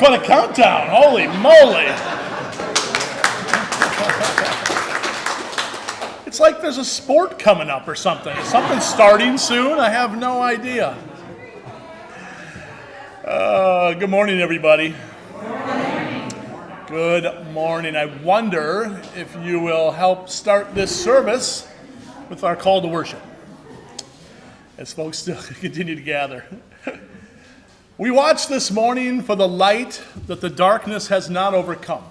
quite a countdown. Holy moly. It's like there's a sport coming up or something. Is something starting soon? I have no idea. Good morning, everybody. Good morning. I wonder if you will help start this service with our call to worship as folks still continue to gather. We watch this morning for the light that the darkness has not overcome.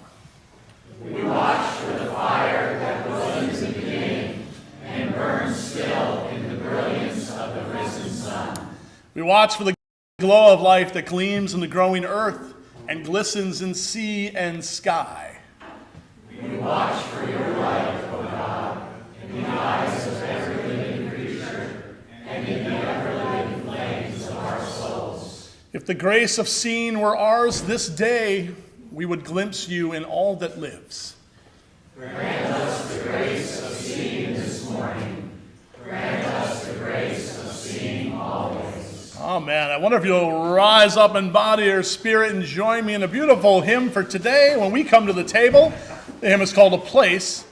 We watch for the fire that was in the beginning and burns still in the brilliance of the risen sun. We watch for the glow of life that gleams in the growing earth and glistens in sea and sky. We watch for your light, O God, in the eyes of every living creature and in the ever-living flames of our souls. If the grace of seeing were ours this day, we would glimpse you in all that lives. Grant us the grace of seeing this morning. Grant us the grace of seeing always. Oh man, I wonder if you'll rise up in body or spirit and join me in a beautiful hymn for today when we come to the table. The hymn is called A Place.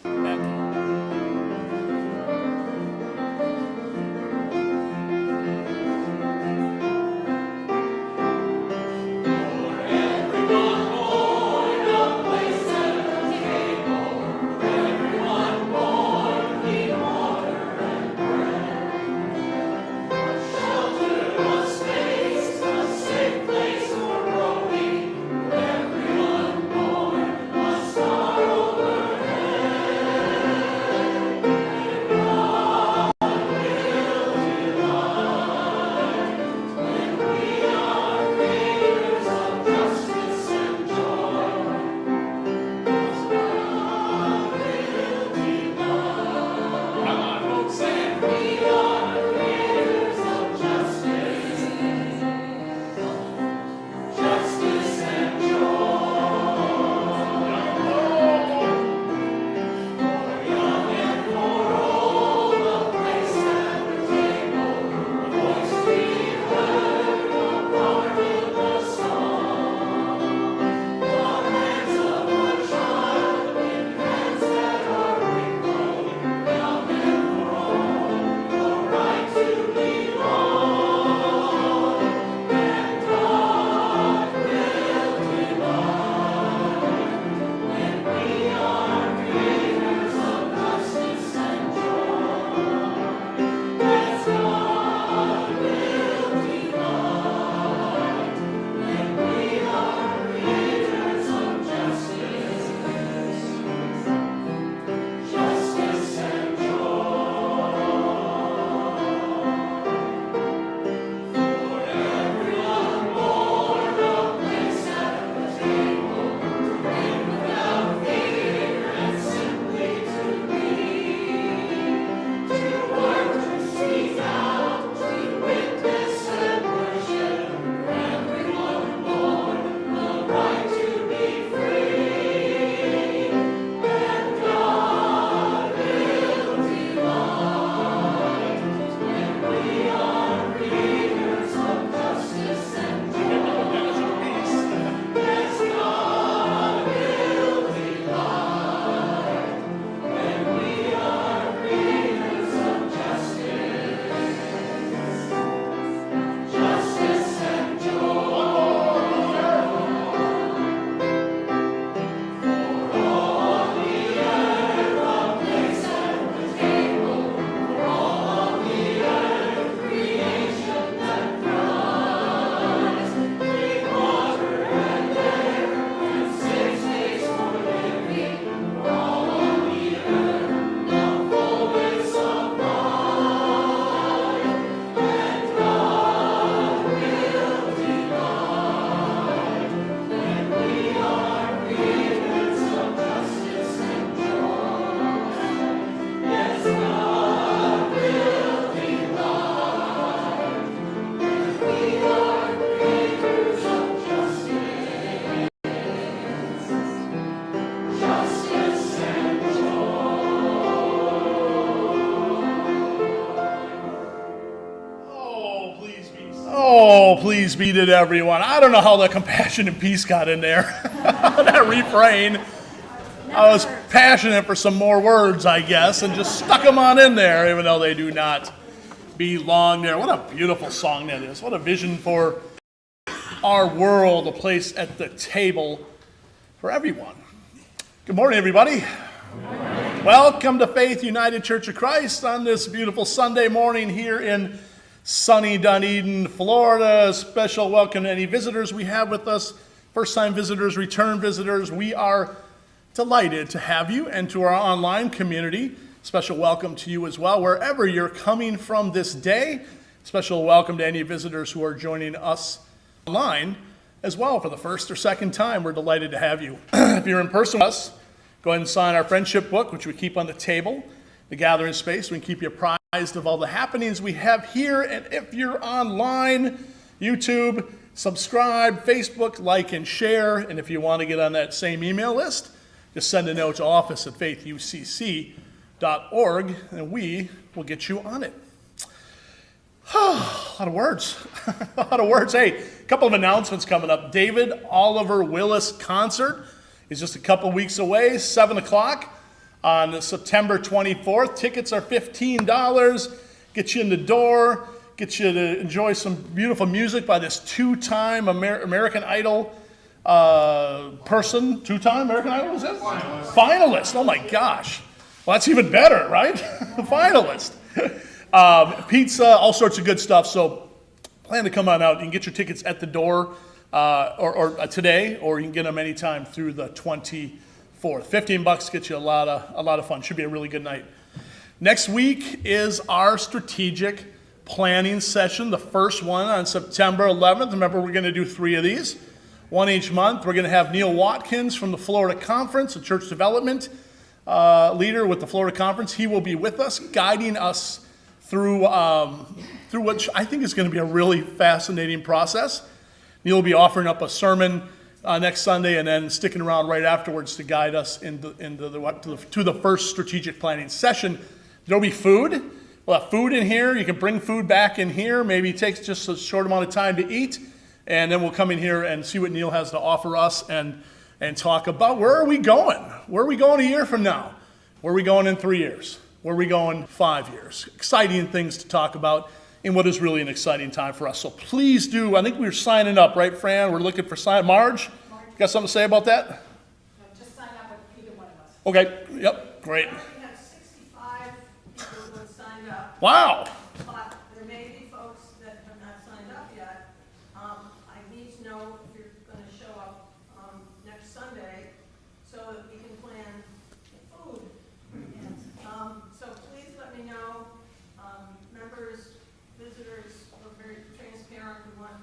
Praise be to everyone. I don't know how the compassion and peace got in there. That refrain. I was passionate for some more words, I guess, and just stuck them on in there, even though they do not belong there. What a beautiful song that is. What a vision for our world, a place at the table for everyone. Good morning, everybody. Good morning. Welcome to Faith United Church of Christ on this beautiful Sunday morning here in sunny Dunedin, Florida. Special welcome to any visitors we have with us, first-time visitors, return visitors. We are delighted to have you, and to our online community. Special welcome to you as well, wherever you're coming from this day. Special welcome to any visitors who are joining us online as well for the first or second time. We're delighted to have you. If you're in person with us, go ahead and sign our friendship book, which we keep on the table, the gathering space. We can keep you apprised of all the happenings we have here. And if you're online, YouTube, subscribe, Facebook, like, and share. And if you want to get on that same email list, just send a note to office@faithucc.org, and we will get you on it. A lot of words. A lot of words. Hey, a couple of announcements coming up. David Oliver Willis concert is just a couple weeks away, 7 o'clock on September 24th. Tickets are $15. Get you in the door, get you to enjoy some beautiful music by this two-time American Idol person. Two-time American Idol, is it? Finalist. Oh my gosh. Well, that's even better, right? Finalist. Pizza, all sorts of good stuff. So plan to come on out. You can get your tickets at the door or today, or you can get them anytime through the 24th. $15 gets you a lot of fun. Should be a really good night. Next week is our strategic planning session, the first one on September 11th. Remember, we're going to do 3 of these, one each month. We're going to have Neil Watkins from the Florida Conference, a church development leader with the Florida Conference. He will be with us, guiding us through what I think is going to be a really fascinating process. Neil will be offering up a sermon next Sunday, and then sticking around right afterwards to guide us to the first strategic planning session. There'll be food. We'll have food in here. You can bring food back in here. Maybe it takes just a short amount of time to eat, and then we'll come in here and see what Neil has to offer us and talk about where are we going? Where are we going a year from now? Where are we going in 3 years? Where are we going 5 years? Exciting things to talk about in what is really an exciting time for us. So please do. I think we're signing up, right, Fran? We're looking for Marge, you got something to say about that? No, just sign up with either one of us. Okay. Yep. Great. We already have 65 people who have signed up. Wow. But there may be folks that have not signed up yet. I need to know if you're going to show up next Sunday so that we can plan the food. So please let me know. Members, visitors, we're very transparent. We want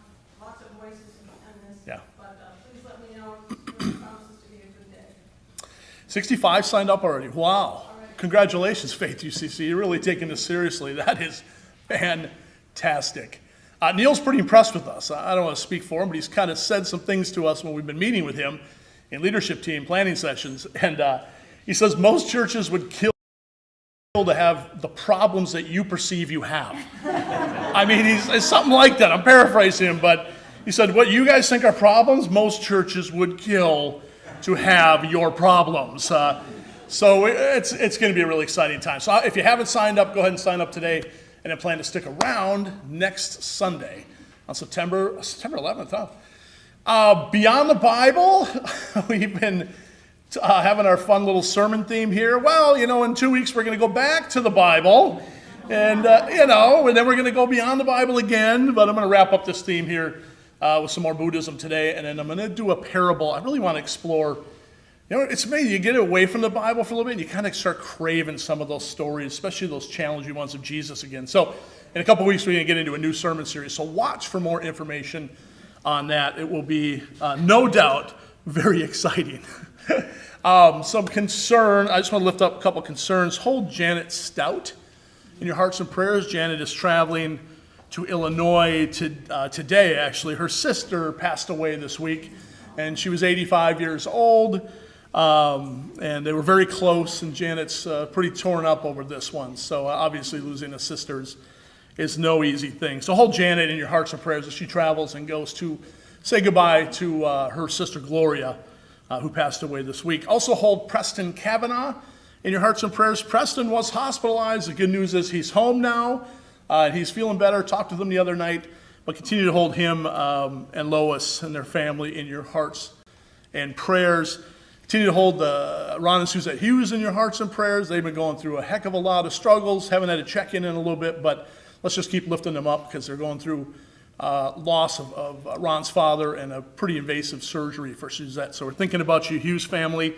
lots of voices in this. Yeah. But please let me know. It promises to be a good day. 65 signed up already. Wow. Congratulations, Faith UCC. You're really taking this seriously. That is fantastic. Neil's pretty impressed with us. I don't want to speak for him, but he's kind of said some things to us when we've been meeting with him in leadership team planning sessions. And he says most churches would kill to have the problems that you perceive you have. I mean, it's something like that. I'm paraphrasing him, but he said, what you guys think are problems, most churches would kill to have your problems. So it's going to be a really exciting time. So if you haven't signed up, go ahead and sign up today, and then plan to stick around next Sunday on September 11th. Beyond the Bible, we've been having our fun little sermon theme here. Well, in 2 weeks we're going to go back to the Bible, and and then we're going to go beyond the Bible again. But I'm going to wrap up this theme here with some more Buddhism today, and then I'm going to do a parable. I really want to explore. It's amazing. You get away from the Bible for a little bit, and you kind of start craving some of those stories, especially those challenging ones of Jesus again. So in a couple of weeks, we're going to get into a new sermon series. So watch for more information on that. It will be, no doubt, very exciting. Some concern. I just want to lift up a couple concerns. Hold Janet Stout in your hearts and prayers. Janet is traveling to Illinois today, actually. Her sister passed away this week, and she was 85 years old. And they were very close, and Janet's pretty torn up over this one. So obviously losing a sister is no easy thing. So hold Janet in your hearts and prayers as she travels and goes to say goodbye to her sister Gloria, who passed away this week. Also hold Preston Kavanaugh in your hearts and prayers. Preston was hospitalized. The good news is he's home now. He's feeling better. Talked to them the other night. But continue to hold him and Lois and their family in your hearts and prayers. Continue to hold Ron and Suzette Hughes in your hearts and prayers. They've been going through a heck of a lot of struggles. Haven't had a check-in in a little bit, but let's just keep lifting them up because they're going through loss of Ron's father and a pretty invasive surgery for Suzette. So we're thinking about you, Hughes family.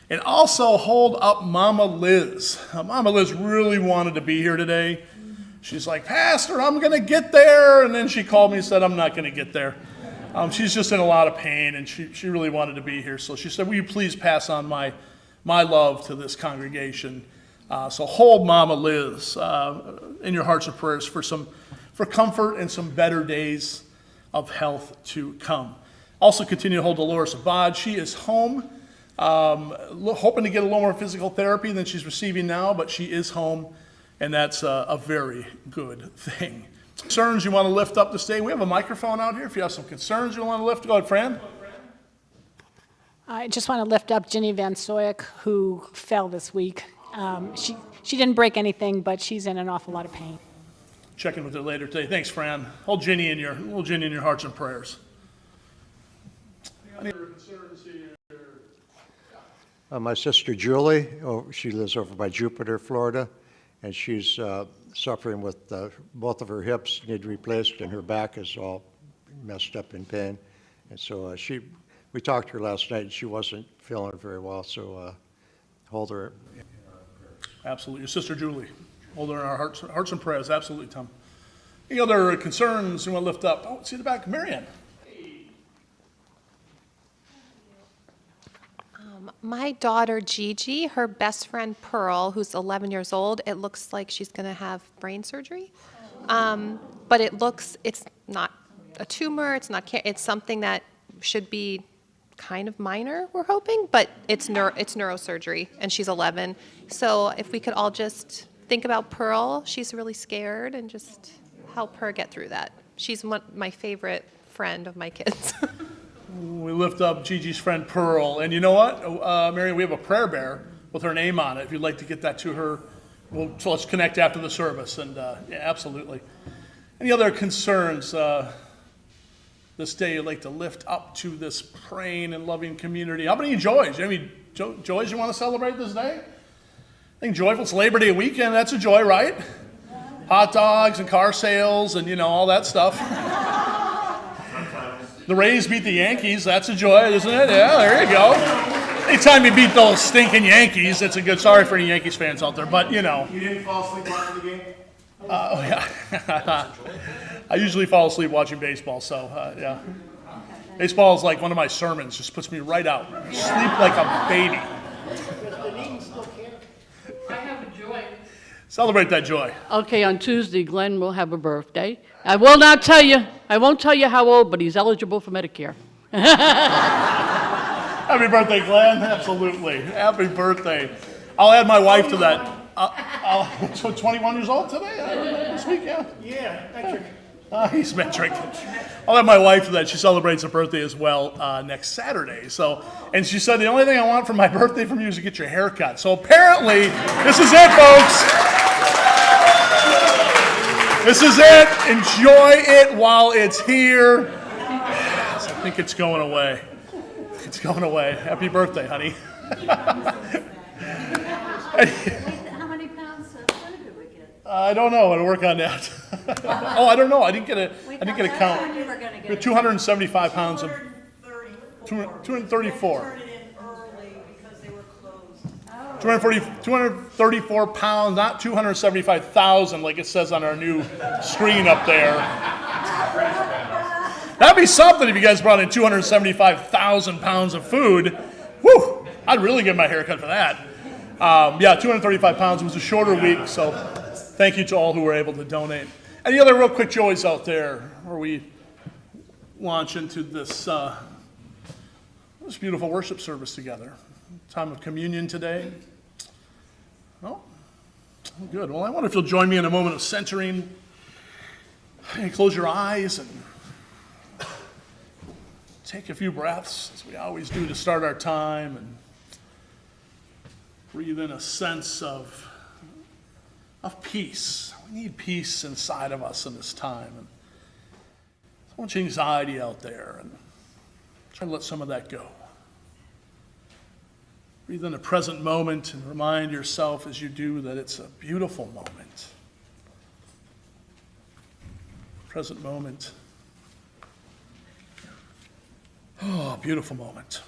And also hold up Mama Liz. Mama Liz really wanted to be here today. She's like, Pastor, I'm going to get there. And then she called me and said, I'm not going to get there. She's just in a lot of pain, and she really wanted to be here. So she said, will you please pass on my love to this congregation? So hold Mama Liz in your hearts and prayers for comfort and some better days of health to come. Also continue to hold Dolores Abad. She is home, hoping to get a little more physical therapy than she's receiving now, but she is home. And that's a very good thing. Concerns you want to lift up this day? We have a microphone out here. If you have some concerns you want to lift, go ahead, Fran. I just want to lift up Ginny Van Soyek, who fell this week. She didn't break anything, but she's in an awful lot of pain. Check in with her later today. Thanks, Fran. Hold Ginny in your hearts and prayers. Any other concerns here? My sister Julie, she lives over by Jupiter, Florida, and she's suffering with both of her hips need replaced, and her back is all messed up in pain. And so we talked to her last night, and she wasn't feeling very well, so hold her. Absolutely. Your sister Julie. Hold her in our hearts and prayers. Absolutely, Tom. Any other concerns you want to lift up? Oh, see the back. Marianne. My daughter Gigi, her best friend Pearl, who's 11 years old, it looks like she's going to have brain surgery. But it's not a tumor, it's something that should be kind of minor, we're hoping, but it's neurosurgery, and she's 11. So if we could all just think about Pearl, she's really scared, and just help her get through that. She's my favorite friend of my kids. We lift up Gigi's friend Pearl. And you know what, Marianne, we have a prayer bear with her name on it. If you'd like to get that to her, so let's connect after the service. And yeah, absolutely. Any other concerns this day you'd like to lift up to this praying and loving community? How many joys? Any joys you want to celebrate this day? I think joyful. It's Labor Day weekend. That's a joy, right? Hot dogs and car sales and, all that stuff. The Rays beat the Yankees. That's a joy, isn't it? Yeah, there you go. Anytime you beat those stinking Yankees, it's a good. Sorry for any Yankees fans out there, but You didn't fall asleep watching the game? Oh yeah. I usually fall asleep watching baseball, so yeah. Baseball is like one of my sermons. Just puts me right out. Sleep like a baby. I have a joy. Celebrate that joy. Okay, on Tuesday, Glenn will have a birthday. I won't tell you how old, but he's eligible for Medicare. Happy birthday, Glenn. Absolutely. Happy birthday. I'll add my wife to that. 21 years old today? This week, yeah. Yeah, metric. He's metric. I'll have my wife to that. She celebrates her birthday as well next Saturday. And she said, the only thing I want for my birthday from you is to get your hair cut. So apparently, this is it, folks. This is it. Enjoy it while it's here. I think it's going away. It's going away. Happy birthday, honey. How many pounds of sugar did we get? I don't know. I'll work on that. Oh, I don't know. I didn't get a count. You were going to We're get 275 pounds of 234. 234. Turn it in early because they were closed. 234 pounds, not 275,000 like it says on our new screen up there. That'd be something if you guys brought in 275,000 pounds of food. Whew, I'd really get my hair cut for that. Yeah, 235 pounds. It was a shorter week, so thank you to all who were able to donate. Any other real quick joys out there where we launch into this beautiful worship service together? Time of communion today. Oh, good. Well, I wonder if you'll join me in a moment of centering You close your eyes and take a few breaths, as we always do to start our time, and breathe in a sense of peace. We need peace inside of us in this time. And so much anxiety out there, and try to let some of that go. Breathe in the present moment and remind yourself as you do that it's a beautiful moment. Present moment. Oh, beautiful moment.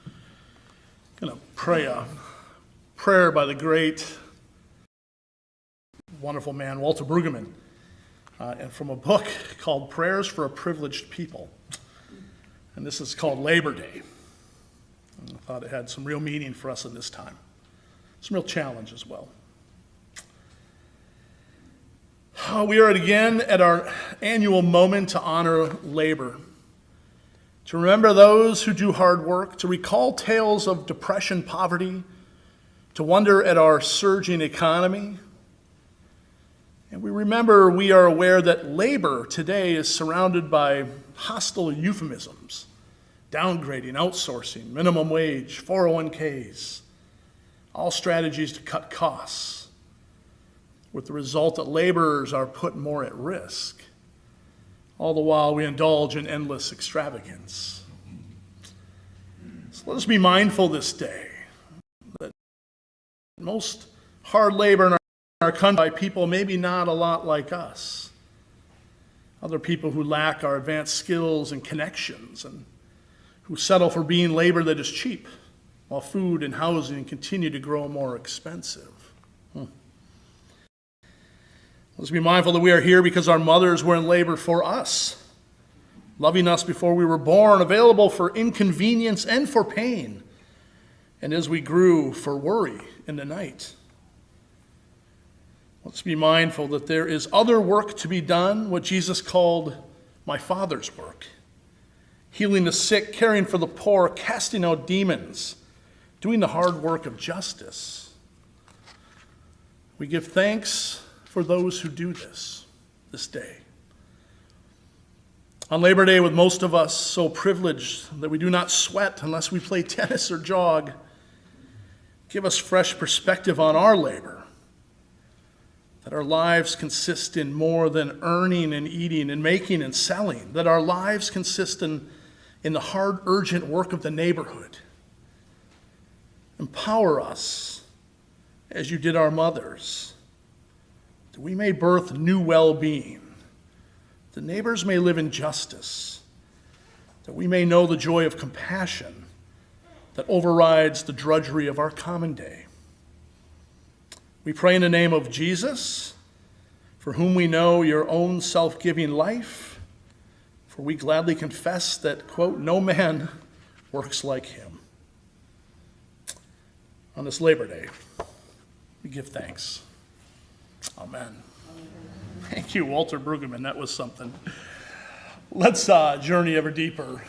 I'm going to pray a prayer by the great, wonderful man, Walter Brueggemann, and from a book called Prayers for a Privileged People. And this is called Labor Day. And I thought it had some real meaning for us in this time. Some real challenge as well. We are again at our annual moment to honor labor, to remember those who do hard work, to recall tales of depression, poverty, to wonder at our surging economy. And we are aware that labor today is surrounded by hostile euphemisms, downgrading, outsourcing, minimum wage, 401ks, all strategies to cut costs, with the result that laborers are put more at risk. All the while we indulge in endless extravagance. So let us be mindful this day that most hard labor in our country by people maybe not a lot like us. Other people who lack our advanced skills and connections, and who settle for being labor that is cheap, while food and housing continue to grow more expensive. Let's be mindful that we are here because our mothers were in labor for us, loving us before we were born, available for inconvenience and for pain, and as we grew, for worry in the night. Let's be mindful that there is other work to be done, what Jesus called my Father's work. Healing the sick, caring for the poor, casting out demons, doing the hard work of justice. We give thanks for those who do this day. On Labor Day, with most of us so privileged that we do not sweat unless we play tennis or jog, give us fresh perspective on our labor, that our lives consist in more than earning and eating and making and selling, that our lives consist in the hard, urgent work of the neighborhood. Empower us as you did our mothers, that we may birth new well-being, that neighbors may live in justice, that we may know the joy of compassion that overrides the drudgery of our common day. We pray in the name of Jesus, for whom we know your own self-giving life, for we gladly confess that, quote, no man works like him. On this Labor Day, we give thanks. Amen. Thank you, Walter Brueggemann. That was something. Let's journey ever deeper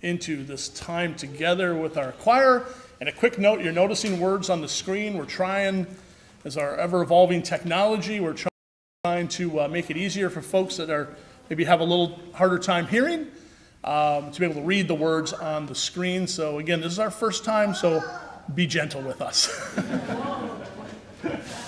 into this time together with our choir. And a quick note, you're noticing words on the screen. We're trying, as our ever-evolving technology, we're trying to make it easier for folks that are maybe have a little harder time hearing to be able to read the words on the screen. So again, this is our first time, so be gentle with us. Yes,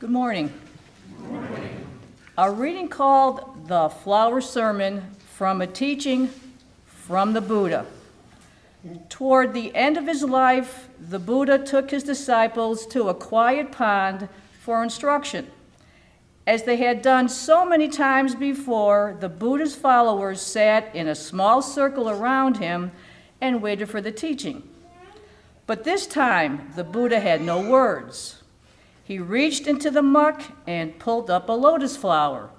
Good morning. Our reading called The Flower Sermon from a Teaching from the Buddha. Toward the end of his life, the Buddha took his disciples to a quiet pond for instruction. As they had done so many times before, the Buddha's followers sat in a small circle around him and waited for the teaching. But this time, the Buddha had no words. He reached into the muck and pulled up a lotus flower,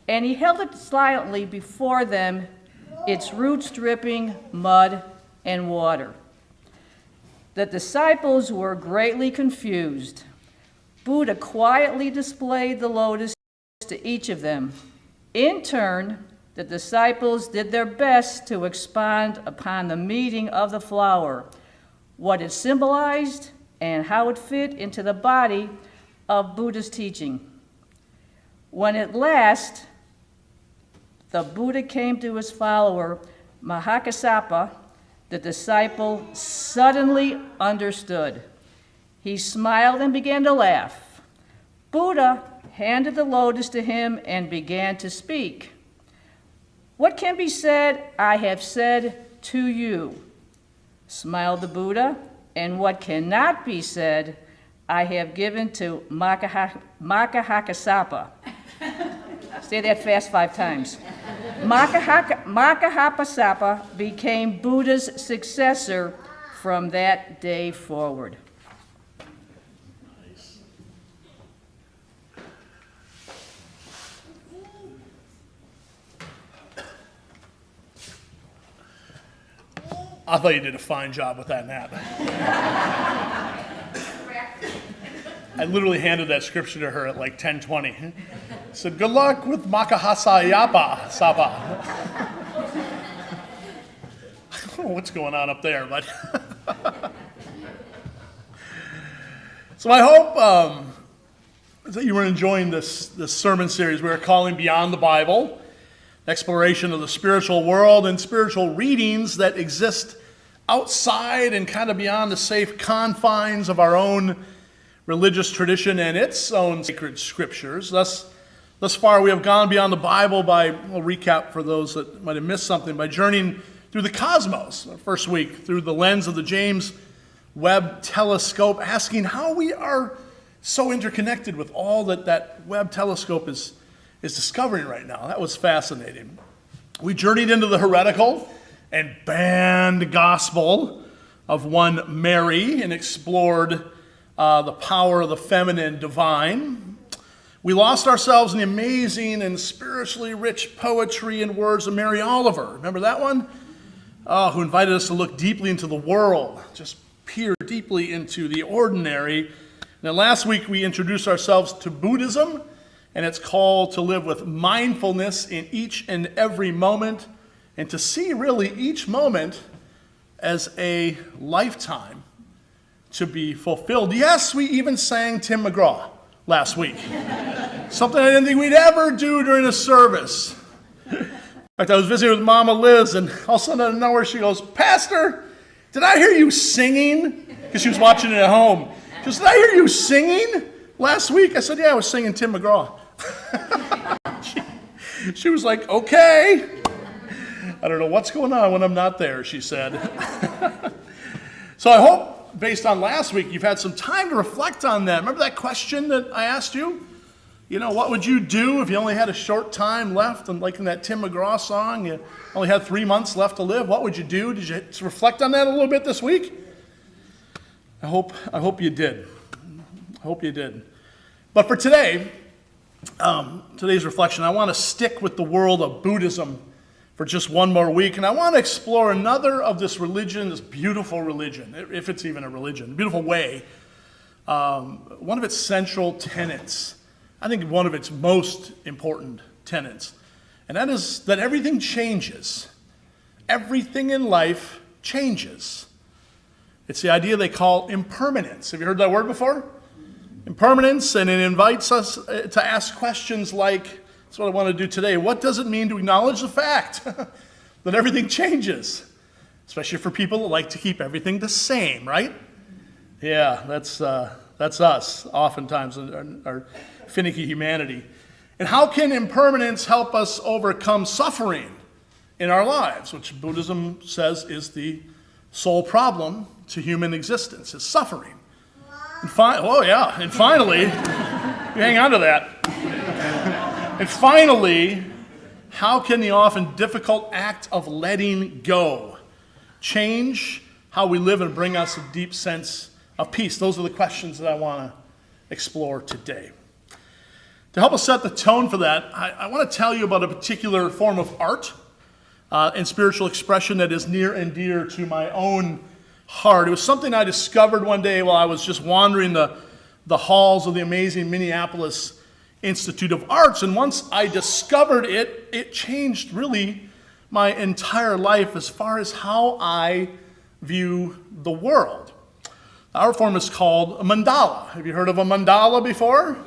and he held it silently before them, its roots dripping mud and water. The disciples were greatly confused. Buddha quietly displayed the lotus to each of them. In turn, the disciples did their best to expound upon the meaning of the flower, what it symbolized, and how it fit into the body of Buddha's teaching. When at last the Buddha came to his follower, Mahakassapa, the disciple suddenly understood. He smiled and began to laugh. Buddha handed the lotus to him and began to speak. "What can be said, I have said to you," smiled the Buddha. "And what cannot be said, I have given to Mahakassapa." Say that fast 5 times. Mahakassapa became Buddha's successor from that day forward. I thought you did a fine job with that nap. I literally handed that scripture to her at like 10:20. Said, "Good luck with Mahakassapa, Sapa." I don't know what's going on up there, but so I hope that you were enjoying this sermon series we are calling Beyond the Bible. Exploration of the spiritual world and spiritual readings that exist outside and kind of beyond the safe confines of our own religious tradition and its own sacred scriptures. Thus far, we have gone beyond the Bible by, we'll recap for those that might have missed something, by journeying through the cosmos, our first week, through the lens of the James Webb Telescope, asking how we are so interconnected with all that Webb Telescope is discovering right now. That was fascinating. We journeyed into the heretical and banned gospel of one Mary and explored the power of the feminine divine. We lost ourselves in the amazing and spiritually rich poetry and words of Mary Oliver. Remember that one? Who invited us to look deeply into the world, just peer deeply into the ordinary. Now, last week we introduced ourselves to Buddhism and its call to live with mindfulness in each and every moment and to see really each moment as a lifetime to be fulfilled. Yes, we even sang Tim McGraw last week. Something I didn't think we'd ever do during a service. In fact, I was visiting with Mama Liz, and all of a sudden out of nowhere she goes, "Pastor, did I hear you singing?" Because she was watching it at home. She goes, "Did I hear you singing last week?" I said, "Yeah, I was singing Tim McGraw." She was like, "Okay. I don't know what's going on when I'm not there," she said. So I hope, based on last week, you've had some time to reflect on that. Remember that question that I asked you? You know, what would you do if you only had a short time left? And like in that Tim McGraw song, you only had 3 months left to live. What would you do? Did you reflect on that a little bit this week? I hope you did. I hope you did. But for today, today's reflection, I want to stick with the world of Buddhism for just one more week, and I want to explore another of this religion, this beautiful religion, if it's even a religion, beautiful way, one of its central tenets, I think one of its most important tenets, and that is that everything changes. Everything in life changes. It's the idea they call impermanence. Have you heard that word before? Impermanence, and it invites us to ask questions like, that's what I want to do today. What does it mean to acknowledge the fact that everything changes? Especially for people that like to keep everything the same, right? Yeah, that's That's us, oftentimes, our finicky humanity. And how can impermanence help us overcome suffering in our lives, which Buddhism says is the sole problem to human existence, is suffering. And finally, you hang on to that. And finally, how can the often difficult act of letting go change how we live and bring us a deep sense of peace? Those are the questions that I want to explore today. To help us set the tone for that, I want to tell you about a particular form of art and spiritual expression that is near and dear to my own heart. It was something I discovered one day while I was just wandering the halls of the amazing Minneapolis Institute of Arts, and once I discovered it, it changed really my entire life as far as how I view the world. Our form is called a mandala. Have you heard of a mandala before?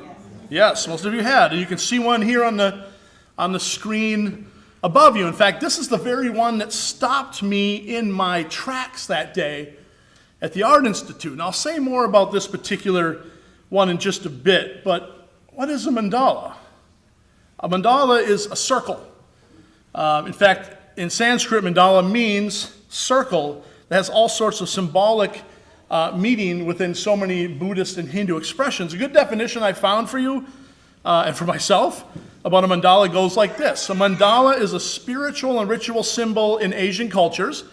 Yes, most of you had. And you can see one here on the screen above you. In fact, this is the very one that stopped me in my tracks that day at the Art Institute. And I'll say more about this particular one in just a bit, but what is a mandala? A mandala is a circle. In fact, in Sanskrit, mandala means circle that has all sorts of symbolic meaning within so many Buddhist and Hindu expressions. A good definition I found for you and for myself about a mandala goes like this. A mandala is a spiritual and ritual symbol in Asian cultures.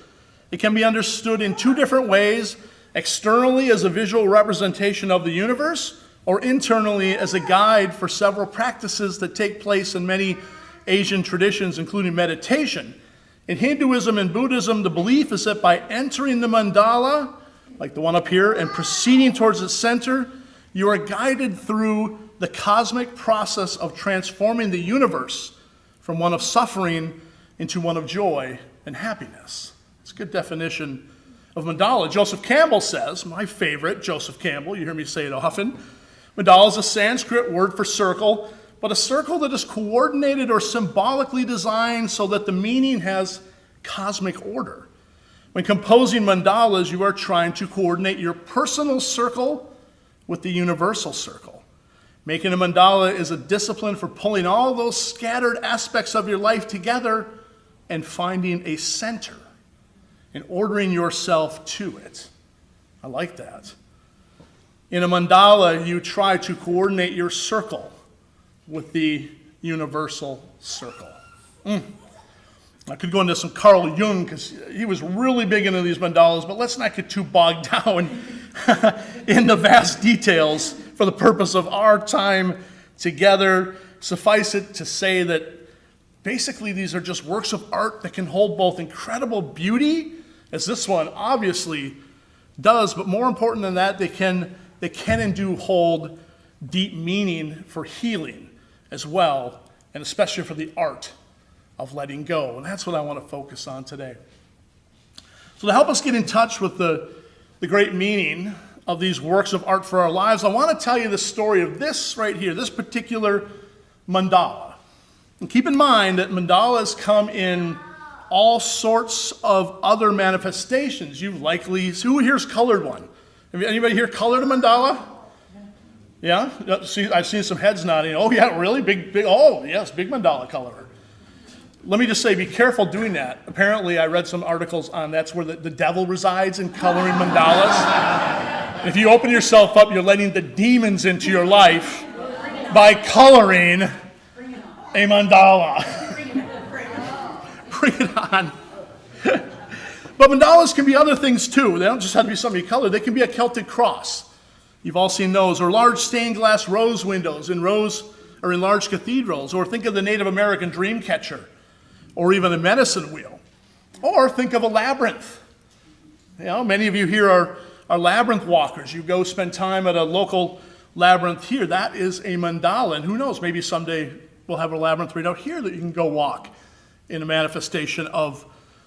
It can be understood in two different ways: externally as a visual representation of the universe, or internally as a guide for several practices that take place in many Asian traditions, including meditation. In Hinduism and Buddhism, the belief is that by entering the mandala, like the one up here, and proceeding towards its center, you are guided through the cosmic process of transforming the universe from one of suffering into one of joy and happiness. It's a good definition of mandala. Joseph Campbell says, my favorite, Joseph Campbell, you hear me say it often, mandala is a Sanskrit word for circle, but a circle that is coordinated or symbolically designed so that the meaning has cosmic order. When composing mandalas, you are trying to coordinate your personal circle with the universal circle. Making a mandala is a discipline for pulling all those scattered aspects of your life together and finding a center and ordering yourself to it. I like that. In a mandala, you try to coordinate your circle with the universal circle. I could go into some Carl Jung because he was really big into these mandalas, but let's not get too bogged down in the vast details for the purpose of our time together. Suffice it to say that basically these are just works of art that can hold both incredible beauty, as this one obviously does, but more important than that, they can and do hold deep meaning for healing as well, and especially for the art of letting go. And that's what I want to focus on today. So to help us get in touch with the great meaning of these works of art for our lives, I want to tell you the story of this right here, this particular mandala. And keep in mind that mandalas come in all sorts of other manifestations. You've likely, who here's colored one? Anybody here colored a mandala? Yeah? See, I've seen some heads nodding. Oh yeah, really? Big, oh yes, big mandala colorer. Let me just say, be careful doing that. Apparently, I read some articles on that's where the devil resides in coloring mandalas. And if you open yourself up, you're letting the demons into your life by coloring a mandala. Bring it on. But mandalas can be other things too. They don't just have to be something you color. They can be a Celtic cross. You've all seen those. Or large stained glass rose windows in large cathedrals. Or think of the Native American dream catcher. Or even a medicine wheel. Or think of a labyrinth. You know, many of you here are labyrinth walkers. You go spend time at a local labyrinth here. That is a mandala. And who knows, maybe someday we'll have a labyrinth right out here that you can go walk in a manifestation of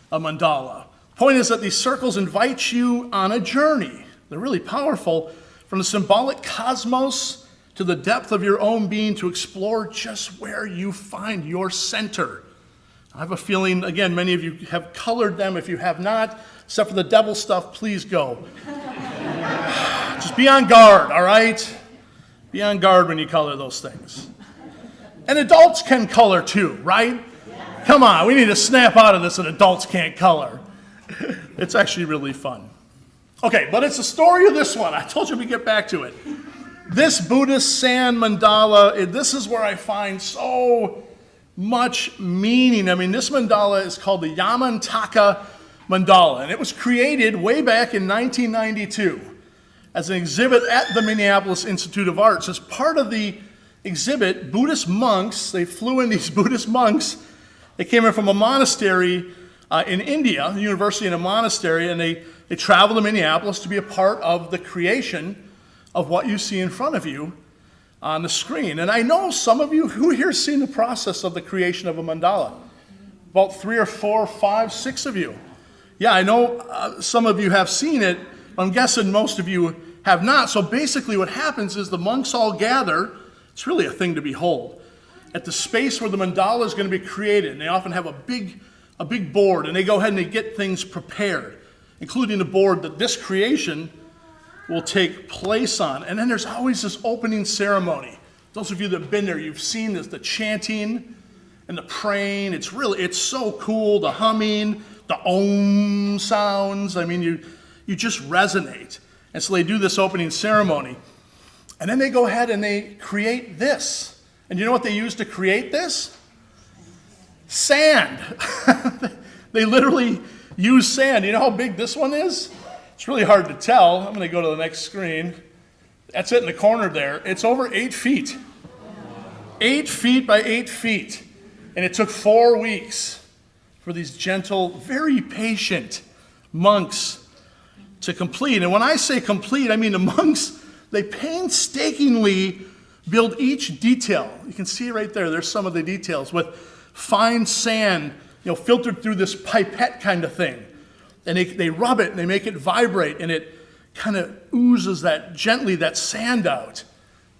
a mandala. Point is that these circles invite you on a journey. They're really powerful, from the symbolic cosmos to the depth of your own being, to explore just where you find your center. I have a feeling, again, many of you have colored them. If you have not, except for the devil stuff, please go. Just be on guard, all right? Be on guard when you color those things. And adults can color too, right? Come on, we need to snap out of this that adults can't color. It's actually really fun. Okay, but it's the story of this one. I told you we'd get back to it. This Buddhist sand mandala, this is where I find so much meaning. I mean, this mandala is called the Yamantaka mandala, and it was created way back in 1992 as an exhibit at the Minneapolis Institute of Arts. As part of the exhibit, Buddhist monks, they flew in these Buddhist monks. They came in from a monastery in India, a university and a monastery, and they traveled to Minneapolis to be a part of the creation of what you see in front of you on the screen. And I know some of you who here seen the process of the creation of a mandala. About 3 or 4, 5, 6 of you. Yeah, I know some of you have seen it. I'm guessing most of you have not. So basically what happens is the monks all gather. It's really a thing to behold. At the space where the mandala is going to be created, and they often have a big board, and they go ahead and they get things prepared, including the board that this creation will take place on. And then there's always this opening ceremony. Those of you that have been there, you've seen this, the chanting and the praying. It's so cool, the humming, the om sounds. I mean, you just resonate. And so they do this opening ceremony. And then they go ahead and they create this. And you know what they use to create this? Sand. They literally use sand. You know how big this one is? It's really hard to tell. I'm going to go to the next screen. That's it in the corner there. It's over 8 feet. 8 feet by 8 feet. And it took 4 weeks for these gentle, very patient monks to complete. And when I say complete, I mean the monks, they painstakingly build each detail. You can see right there, there's some of the details with fine sand, filtered through this pipette kind of thing. And they rub it and they make it vibrate, and it kind of oozes that sand out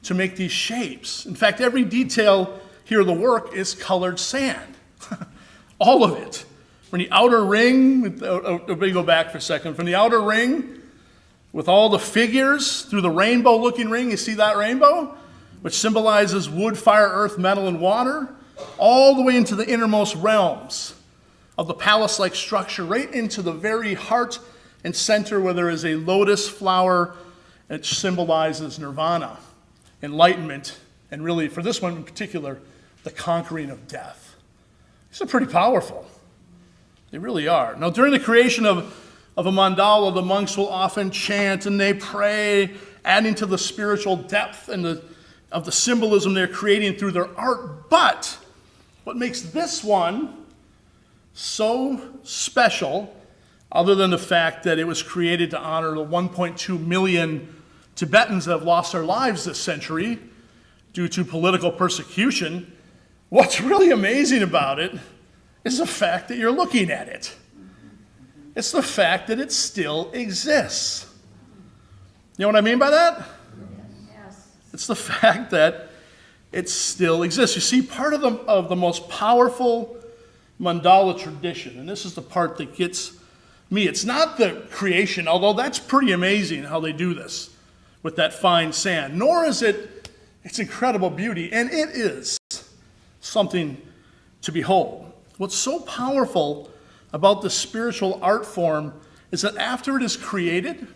to make these shapes. In fact, every detail here of the work is colored sand. All of it. From the outer ring, let me go back for a second. From the outer ring, with all the figures through the rainbow-looking ring, you see that rainbow? Which symbolizes wood, fire, earth, metal, and water, all the way into the innermost realms of the palace-like structure, right into the very heart and center where there is a lotus flower that symbolizes nirvana, enlightenment, and really, for this one in particular, the conquering of death. These are pretty powerful. They really are. Now, during the creation of a mandala, the monks will often chant and they pray, adding to the spiritual depth and of the symbolism they're creating through their art. But what makes this one so special, other than the fact that it was created to honor the 1.2 million Tibetans that have lost their lives this century due to political persecution, what's really amazing about it is the fact that you're looking at it. It's the fact that it still exists. You know what I mean by that? Yes. It's the fact that it still exists. You see, part of the most powerful mandala tradition, and this is the part that gets me, it's not the creation, although that's pretty amazing how they do this with that fine sand, nor is it its incredible beauty, and it is something to behold. What's so powerful about the spiritual art form is that after it is created,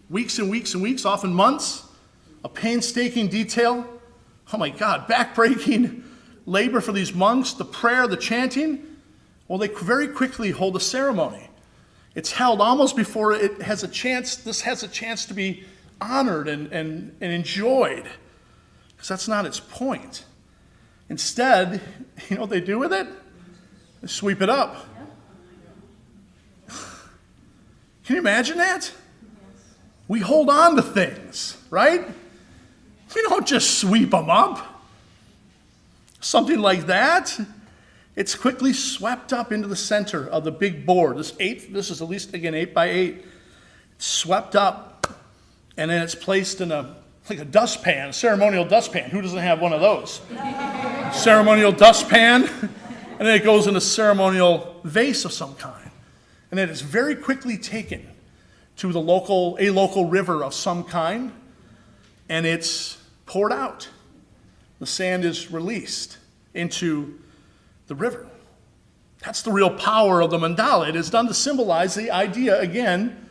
weeks and weeks and weeks, often months, a painstaking detail, oh my God, backbreaking labor for these monks, the prayer, the chanting, well, they very quickly hold a ceremony. It's held almost before it has a chance, this has a chance to be honored and enjoyed, because that's not its point. Instead, you know what they do with it? They sweep it up. Can you imagine that? We hold on to things, right? We don't just sweep them up. Something like that, it's quickly swept up into the center of the big board. This is at least, again, 8 by 8. It's swept up, and then it's placed in like a dustpan, a ceremonial dustpan. Who doesn't have one of those? Ceremonial dustpan, and then it goes in a ceremonial vase of some kind. And then it's very quickly taken to a local river of some kind, and it's poured out. The sand is released into the river. That's the real power of the mandala. It is done to symbolize the idea, again,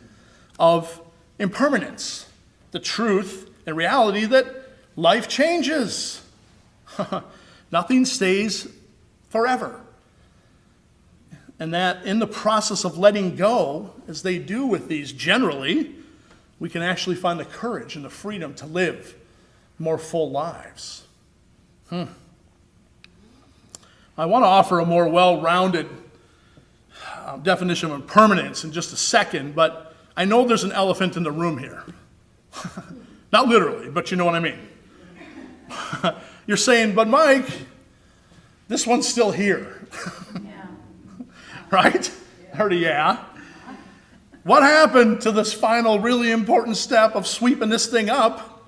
of impermanence, the truth and reality that life changes. Nothing stays forever. And that in the process of letting go, as they do with these generally, we can actually find the courage and the freedom to live more full lives. I want to offer a more well-rounded definition of impermanence in just a second, but I know there's an elephant in the room here. Not literally, but you know what I mean. You're saying, but Mike, this one's still here. Right? I heard a yeah. What happened to this final really important step of sweeping this thing up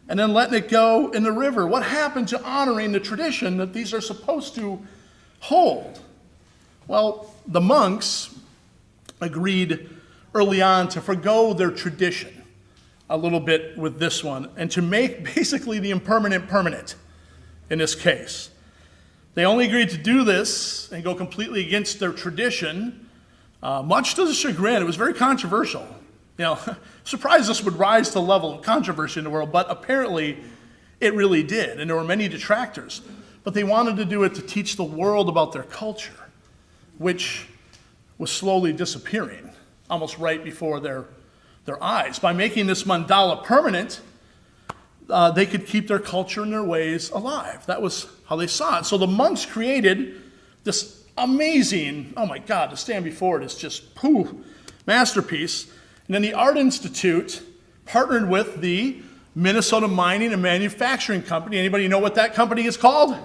and then letting it go in the river? What happened to honoring the tradition that these are supposed to hold? Well, the monks agreed early on to forgo their tradition a little bit with this one and to make basically the impermanent permanent in this case. They only agreed to do this and go completely against their tradition, much to the chagrin. It was very controversial. You know, surprised this would rise to the level of controversy in the world, but apparently it really did, and there were many detractors. But they wanted to do it to teach the world about their culture, which was slowly disappearing, almost right before their eyes. By making this mandala permanent, they could keep their culture and their ways alive. That was how they saw it. So the monks created this amazing, oh my God, to stand before it is just, masterpiece. And then the Art Institute partnered with the Minnesota Mining and Manufacturing Company. Anybody know what that company is called?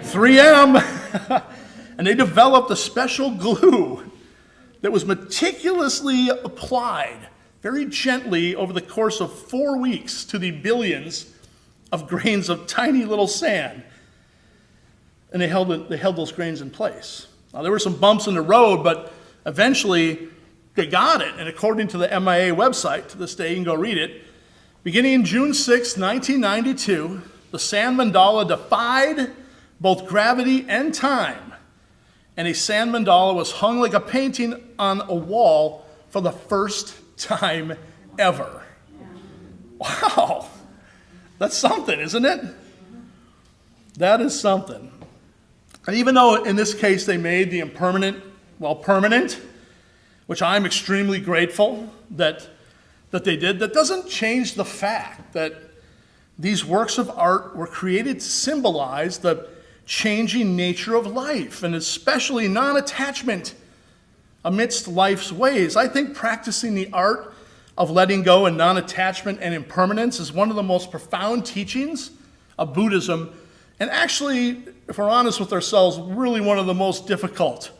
3M. And they developed a special glue that was meticulously applied very gently over the course of 4 weeks to the billions of grains of tiny little sand. And they held those grains in place. Now, there were some bumps in the road, but eventually they got it. And according to the MIA website, to this day, you can go read it, beginning June 6, 1992, the sand mandala defied both gravity and time. And a sand mandala was hung like a painting on a wall for the first time ever. Wow. That's something, isn't it? That is something. And even though in this case they made the impermanent, permanent, which I'm extremely grateful that they did, that doesn't change the fact that these works of art were created to symbolize the changing nature of life, and especially non-attachment amidst life's ways. I think practicing the art of letting go and non-attachment and impermanence is one of the most profound teachings of Buddhism, and actually, if we're honest with ourselves, really one of the most difficult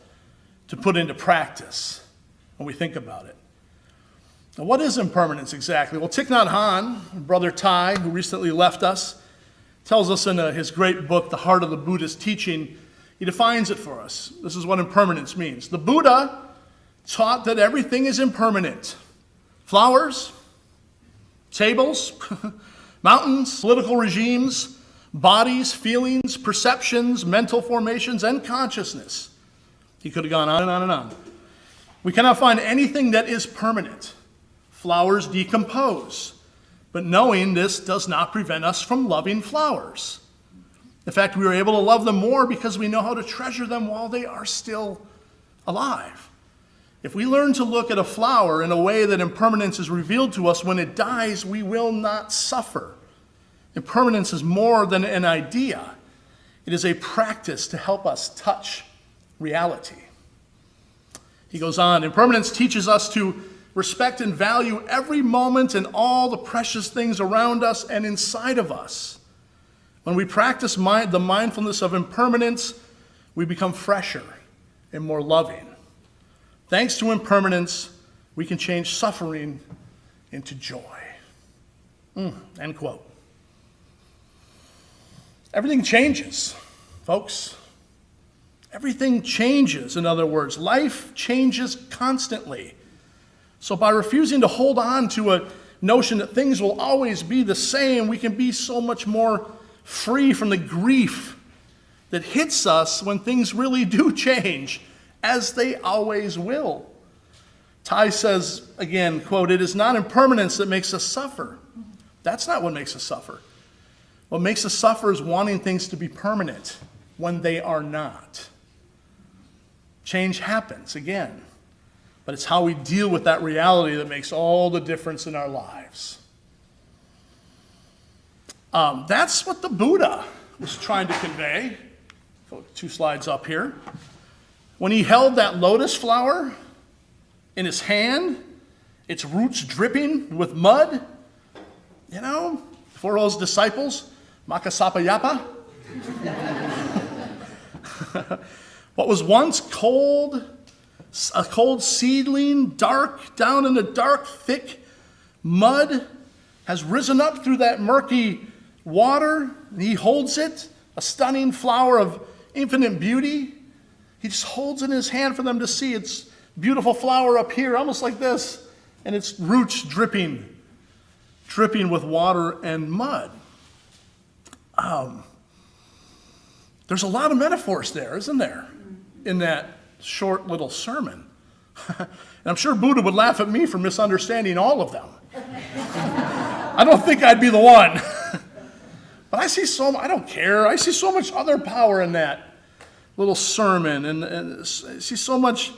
to put into practice when we think about it. Now, what is impermanence exactly? Well, Thich Nhat Hanh, Brother Thai, who recently left us, tells us in his great book, The Heart of the Buddhist Teaching, he defines it for us. This is what impermanence means. The Buddha taught that everything is impermanent. Flowers, tables, mountains, political regimes, bodies, feelings, perceptions, mental formations, and consciousness. He could have gone on and on and on. We cannot find anything that is permanent. Flowers decompose, but knowing this does not prevent us from loving flowers. In fact, we are able to love them more because we know how to treasure them while they are still alive. If we learn to look at a flower in a way that impermanence is revealed to us, when it dies, we will not suffer. Impermanence is more than an idea. It is a practice to help us touch reality. He goes on, impermanence teaches us to respect and value every moment and all the precious things around us and inside of us. When we practice the mindfulness of impermanence, we become fresher and more loving. Thanks to impermanence, we can change suffering into joy. End quote. Everything changes, folks. Everything changes, in other words. Life changes constantly. So by refusing to hold on to a notion that things will always be the same, we can be so much more free from the grief that hits us when things really do change, as they always will. Ty says, again, quote, "It is not impermanence that makes us suffer." That's not what makes us suffer. What makes us suffer is wanting things to be permanent when they are not. Change happens, again. But it's how we deal with that reality that makes all the difference in our lives. That's what the Buddha was trying to convey. Go 2 slides up here. When he held that lotus flower in his hand, its roots dripping with mud, for those disciples, Makasapa what was once a cold seedling, dark, down in the dark, thick mud, has risen up through that murky water, and he holds it, a stunning flower of infinite beauty. He just holds it in his hand for them to see. It's beautiful flower up here, almost like this, and its roots dripping with water and mud. There's a lot of metaphors there, isn't there, in that short little sermon. And I'm sure Buddha would laugh at me for misunderstanding all of them. I don't think I'd be the one. But I don't care. I see so much other power in that little sermon, and I see so much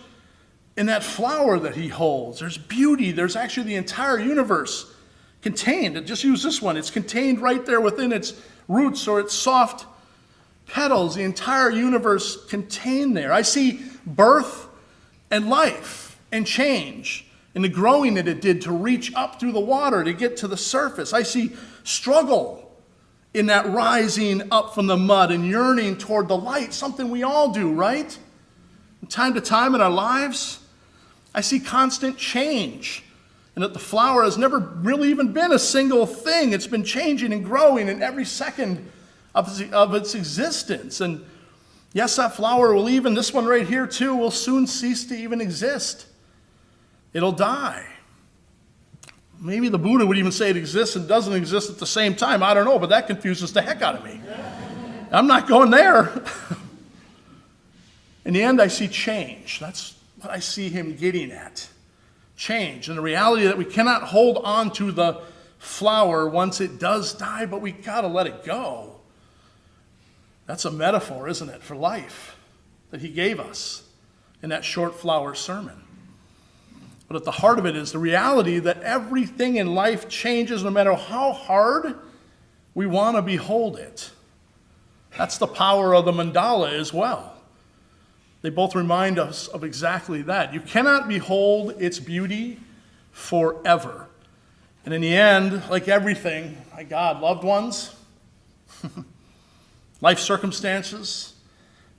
in that flower that he holds. There's beauty. There's actually the entire universe contained. Just use this one. It's contained right there within its roots or its soft petals. The entire universe contained there. I see birth and life and change in the growing that it did to reach up through the water to get to the surface. I see struggle in that rising up from the mud and yearning toward the light, something we all do, right? From time to time in our lives, I see constant change, and that the flower has never really even been a single thing. It's been changing and growing in every second of its existence. And yes, that flower will even, this one right here too, will soon cease to even exist. It'll die. Maybe the Buddha would even say it exists and doesn't exist at the same time. I don't know, but that confuses the heck out of me. I'm not going there. In the end, I see change. That's what I see him getting at. Change. And the reality that we cannot hold on to the flower once it does die, but we got to let it go. That's a metaphor, isn't it, for life that he gave us in that short flower sermon. But at the heart of it is the reality that everything in life changes no matter how hard we want to behold it. That's the power of the mandala as well. They both remind us of exactly that. You cannot behold its beauty forever. And in the end, like everything, my God, loved ones, life circumstances,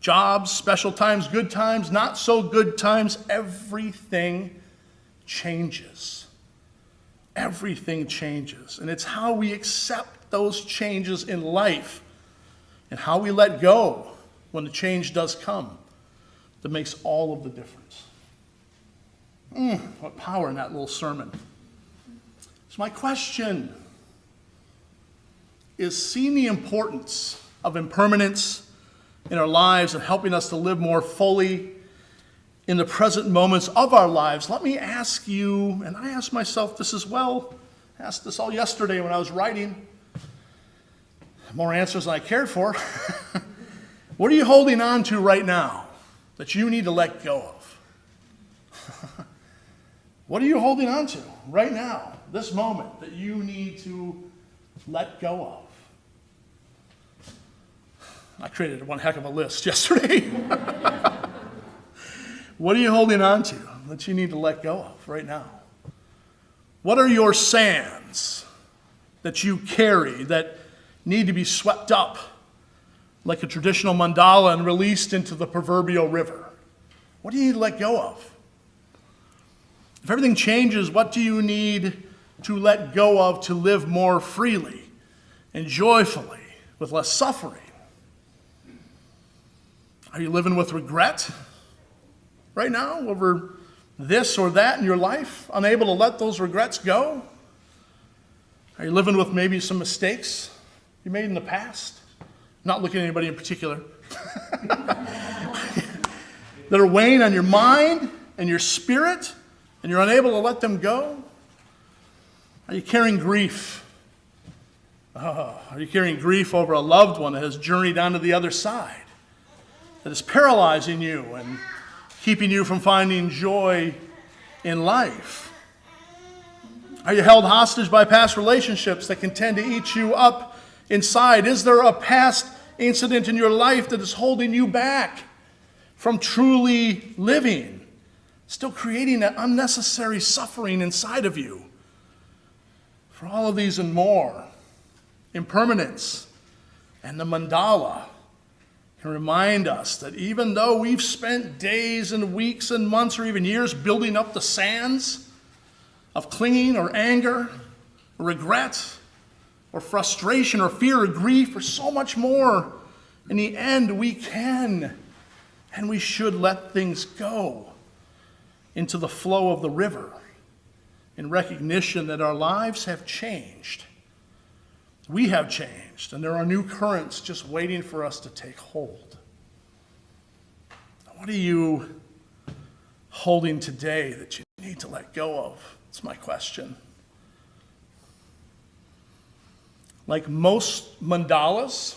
jobs, special times, good times, not so good times, everything changes. Everything changes. And it's how we accept those changes in life and how we let go when the change does come that makes all of the difference. What power in that little sermon. So my question is, seeing the importance of impermanence in our lives and helping us to live more fully in the present moments of our lives, let me ask you, and I asked myself this as well, I asked this all yesterday when I was writing, more answers than I cared for. What are you holding on to right now that you need to let go of? What are you holding on to right now, this moment, that you need to let go of? I created one heck of a list yesterday. What are you holding on to that you need to let go of right now? What are your sands that you carry that need to be swept up like a traditional mandala and released into the proverbial river? What do you need to let go of? If everything changes, what do you need to let go of to live more freely and joyfully with less suffering? Are you living with regret right now over this or that in your life, unable to let those regrets go? Are you living with maybe some mistakes you made in the past? Not looking at anybody in particular. That are weighing on your mind and your spirit, and you're unable to let them go? Are you carrying grief? Are you carrying grief over a loved one that has journeyed on to the other side, that is paralyzing you and keeping you from finding joy in life? Are you held hostage by past relationships that can tend to eat you up inside? Is there a past incident in your life that is holding you back from truly living, still creating that unnecessary suffering inside of you? For all of these and more, impermanence and the mandala can remind us that even though we've spent days and weeks and months or even years building up the sands of clinging or anger or regret or frustration or fear or grief or so much more, in the end we can and we should let things go into the flow of the river in recognition that our lives have changed. We have changed, and there are new currents just waiting for us to take hold. What are you holding today that you need to let go of? That's my question. Like most mandalas,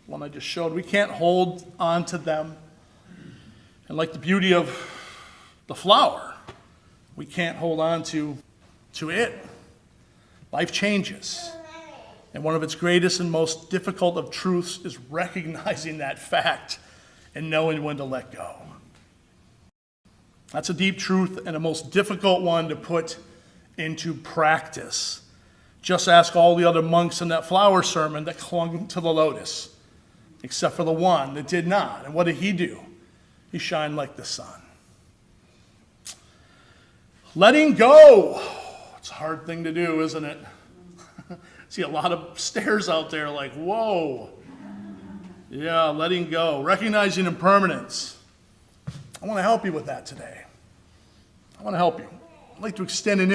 one I just showed, we can't hold on to them. And like the beauty of the flower, we can't hold on to it. Life changes. And one of its greatest and most difficult of truths is recognizing that fact and knowing when to let go. That's a deep truth and a most difficult one to put into practice. Just ask all the other monks in that flower sermon that clung to the lotus, except for the one that did not. And what did he do? He shined like the sun. Letting go. It's a hard thing to do, isn't it? See a lot of stares out there like, whoa. Yeah, letting go. Recognizing impermanence. I want to help you with that today. I want to help you. I'd like to extend an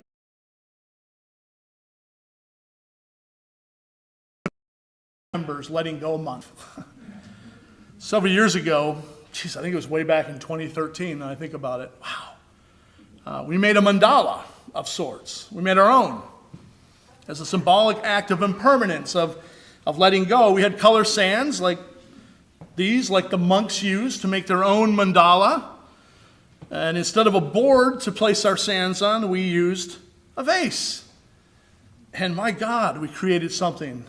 members letting go month. Several years ago, I think it was way back in 2013, when I think about it. Wow. We made a mandala of sorts. We made our own as a symbolic act of impermanence, of letting go. We had color sands like these, like the monks used to make their own mandala. And instead of a board to place our sands on, we used a vase. And my God, we created something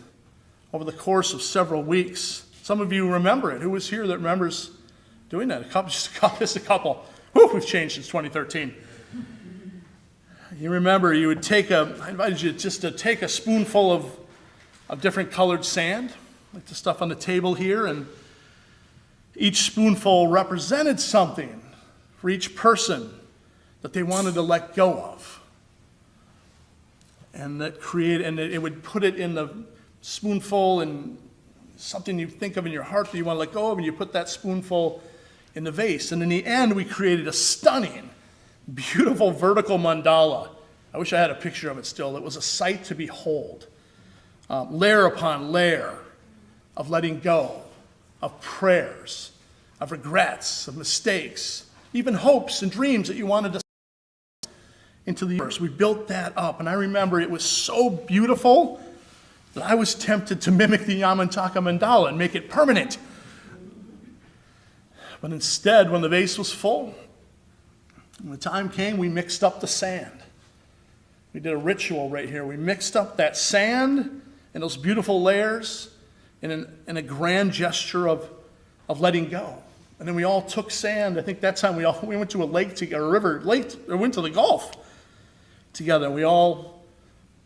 over the course of several weeks. Some of you remember it. Who was here that remembers doing that? Just a couple. Whew, we've changed since 2013. You remember I invited you just to take a spoonful of different colored sand, like the stuff on the table here, and each spoonful represented something for each person that they wanted to let go of. And it would put it in the spoonful and something you think of in your heart that you want to let go of, and you put that spoonful in the vase. And in the end, we created a stunning, beautiful vertical mandala. I wish I had a picture of it still. It was a sight to behold. Layer upon layer of letting go, of prayers, of regrets, of mistakes, even hopes and dreams that you wanted to into the universe. We built that up, and I remember it was so beautiful that I was tempted to mimic the Yamantaka mandala and make it permanent. But instead, when the vase was full, when the time came, we mixed up the sand. We did a ritual right here. We mixed up that sand and those beautiful layers in a grand gesture of letting go. And then we all took sand. I think that time we went to a lake together, a river, or went to the Gulf together. We all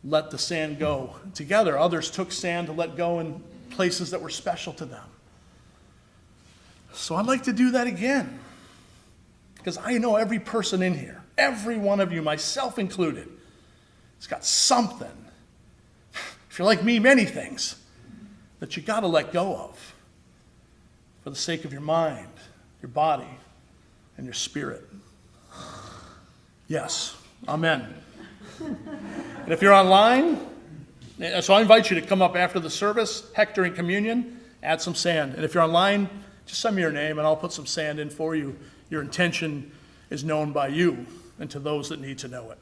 let the sand go together. Others took sand to let go in places that were special to them. So I'd like to do that again, because I know every person in here, every one of you, myself included, has got something, if you're like me, many things, that you got to let go of for the sake of your mind, your body, and your spirit. Yes. Amen. And if you're online, so I invite you to come up after the service, heck during communion, add some sand. And if you're online, just send me your name and I'll put some sand in for you. Your intention is known by you and to those that need to know it.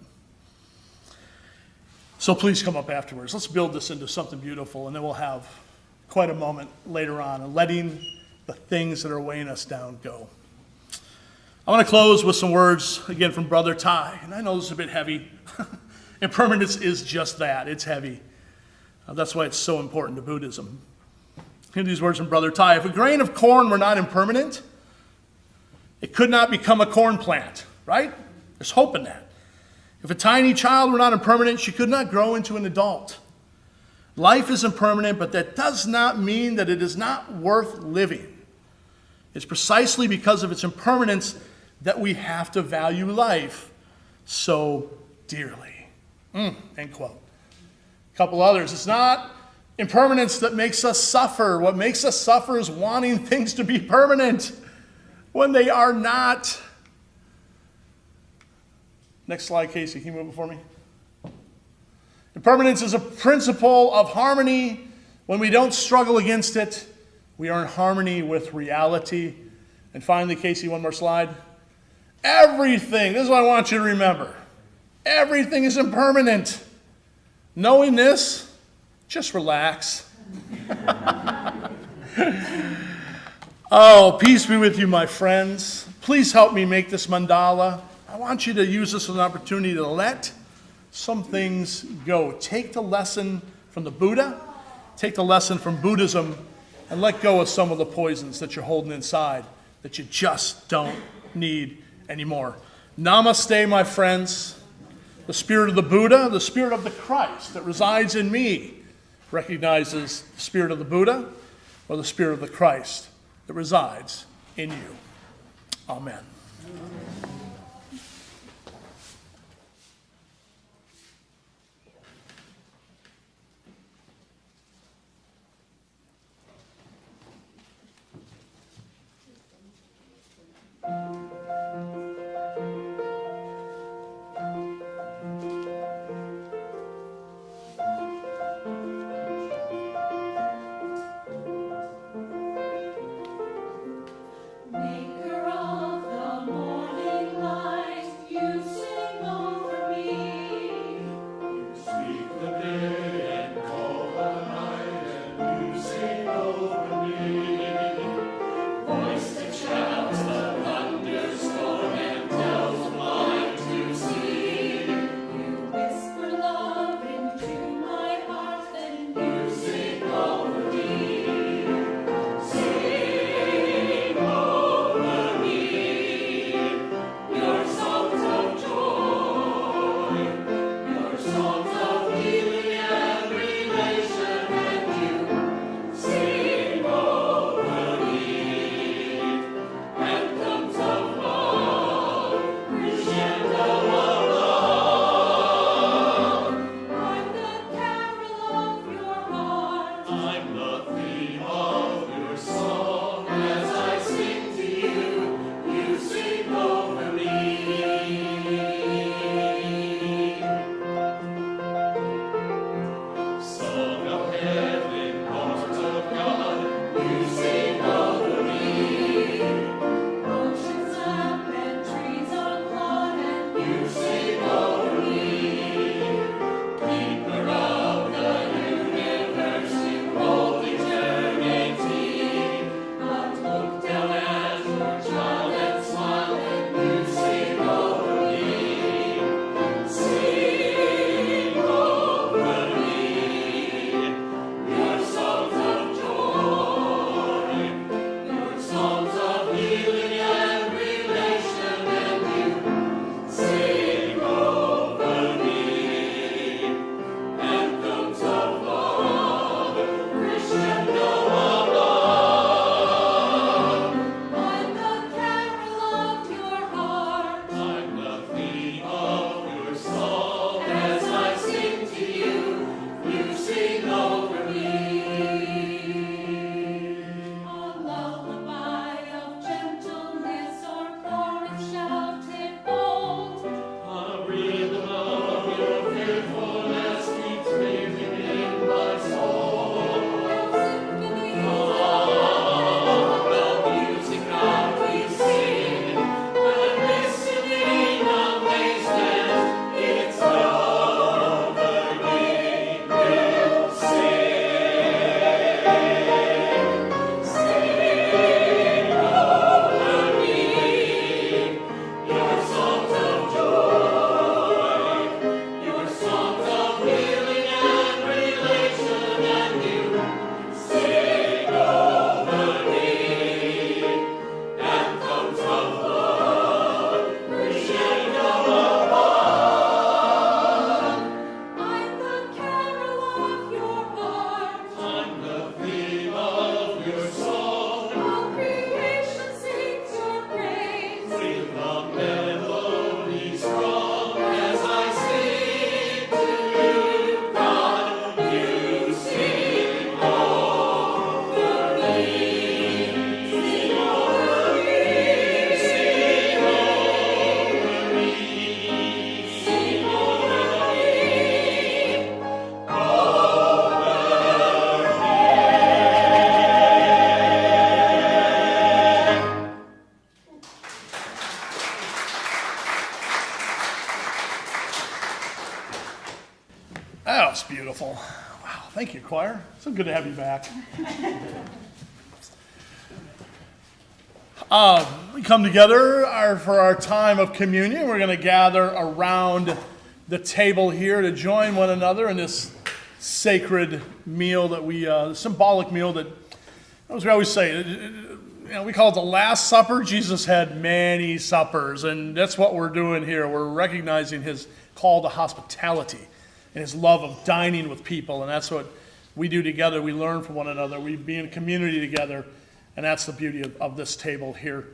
So please come up afterwards. Let's build this into something beautiful, and then we'll have quite a moment later on and letting the things that are weighing us down go. I want to close with some words, again, from Brother Ty. And I know this is a bit heavy. Impermanence is just that. It's heavy. That's why it's so important to Buddhism. Hear these words from Brother Ty. If a grain of corn were not impermanent, it could not become a corn plant, right? There's hope in that. If a tiny child were not impermanent, she could not grow into an adult. Life is impermanent, but that does not mean that it is not worth living. It's precisely because of its impermanence that we have to value life so dearly. End quote. A couple others. It's not impermanence that makes us suffer. What makes us suffer is wanting things to be permanent when they are not. Next slide, Casey. Can you move it for me? Impermanence is a principle of harmony. When we don't struggle against it, we are in harmony with reality. And finally, Casey, one more slide. Everything, this is what I want you to remember. Everything is impermanent. Knowing this, just relax. Oh, peace be with you, my friends. Please help me make this mandala. I want you to use this as an opportunity to let some things go. Take the lesson from the Buddha, take the lesson from Buddhism, and let go of some of the poisons that you're holding inside that you just don't need anymore. Namaste, my friends. The spirit of the Buddha, the spirit of the Christ that resides in me recognizes the spirit of the Buddha or the spirit of the Christ that resides in you. Amen. Maker of the morning light, you sing over me. You speak the day and call the night, and you sing over me. Voice that shouts the thunderstorm and tells blind to see. You whisper love into my heart, then you sing over me. Sing over me your songs of joy, your songs of healing and relation, and you sing over me anthems of love, crescendo of love. I'm the carol of your heart. I'm the theme of your song. As I sing to you, you sing over me. That was beautiful. Wow, thank you, choir. So good to have you back. We come together for our time of communion. We're going to gather around the table here to join one another in this sacred meal that the symbolic meal that, as we always say, we call it the Last Supper. Jesus had many suppers, and that's what we're doing here. We're recognizing his call to hospitality and his love of dining with people, and that's what we do together. We learn from one another. We be in community together, and that's the beauty of this table here.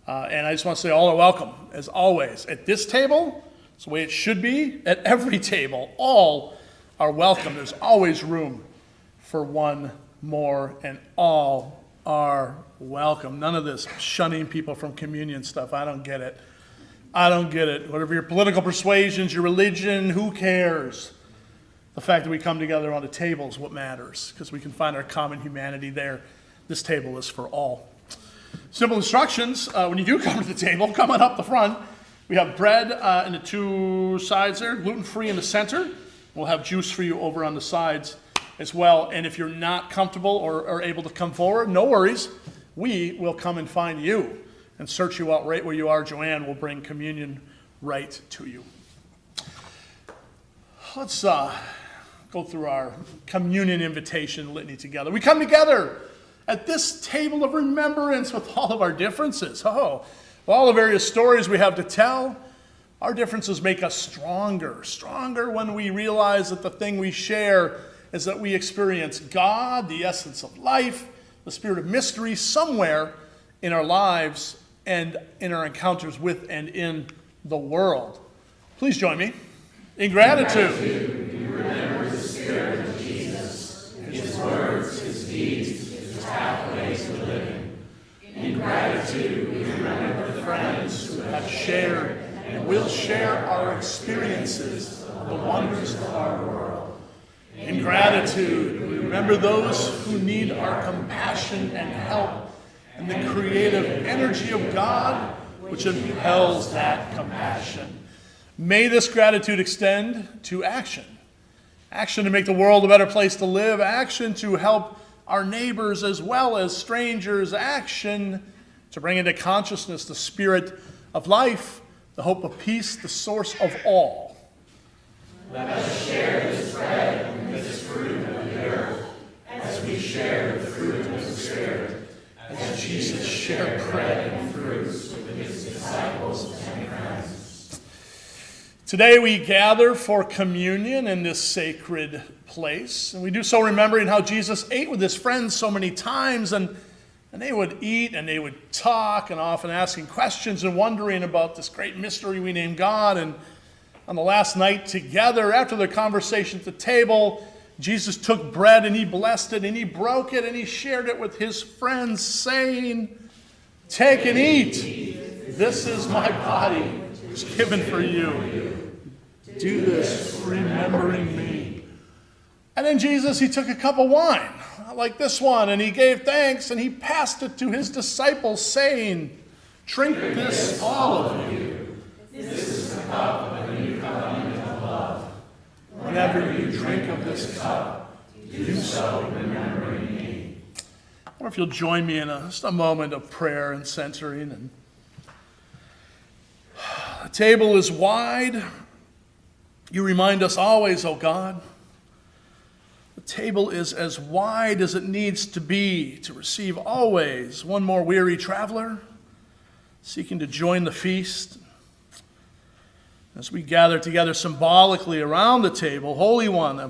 And I just want to say all are welcome, as always. At this table, it's the way it should be. At every table, all are welcome. There's always room for one more, and all are welcome. None of this shunning people from communion stuff. I don't get it. I don't get it. Whatever your political persuasions, your religion, who cares? The fact that we come together on a table is what matters, because we can find our common humanity there. This table is for all. Simple instructions. When you do come to the table, come on up the front. We have bread in the two sides there, gluten-free in the center. We'll have juice for you over on the sides as well. And if you're not comfortable or able to come forward, no worries. We will come and find you and search you out right where you are. Joanne will bring communion right to you. Let's go through our communion invitation litany together. We come together at this table of remembrance with all of our differences. All the various stories we have to tell. Our differences make us stronger when we realize that the thing we share is that we experience God, the essence of life, the spirit of mystery somewhere in our lives and in our encounters with and in the world. Please join me. In gratitude. We remember the Spirit of Jesus, his words, his deeds, his pathways to living. In gratitude, we remember the friends who have shared and will share our experiences of the wonders of our world. In gratitude, we remember those who need our compassion and help and the creative energy of God which impels that compassion. May this gratitude extend to action. Action to make the world a better place to live. Action to help our neighbors as well as strangers. Action to bring into consciousness the spirit of life, the hope of peace, the source of all. Let us share this bread and this fruit of the earth as we share the fruit of the Spirit, as Jesus shared bread and fruits with his disciples and friends. Today we gather for communion in this sacred place, and we do so remembering how Jesus ate with his friends so many times, and they would eat and they would talk and often asking questions and wondering about this great mystery we name God. And on the last night together, after their conversation at the table, Jesus took bread and he blessed it and he broke it and he shared it with his friends, saying, "Take and eat. This is my body, which is given for you. Do this remembering me." And then Jesus, he took a cup of wine, like this one, and he gave thanks, and he passed it to his disciples, saying, "Drink this, all of you. This is the cup of the new covenant of love. Whenever you drink of this cup, do so remembering me." I wonder if you'll join me in just a moment of prayer and centering. And the table is wide. You remind us always, oh God. The table is as wide as it needs to be to receive always one more weary traveler seeking to join the feast. As we gather together symbolically around the table, Holy One, a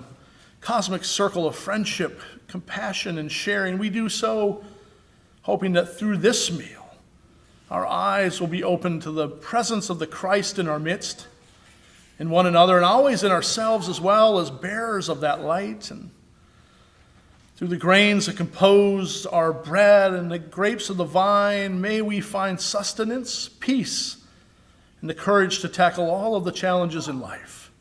cosmic circle of friendship, compassion, and sharing, we do so hoping that through this meal, our eyes will be open to the presence of the Christ in our midst, in one another, and always in ourselves as well as bearers of that light. And through the grains that compose our bread and the grapes of the vine, may we find sustenance, peace, and the courage to tackle all of the challenges in life.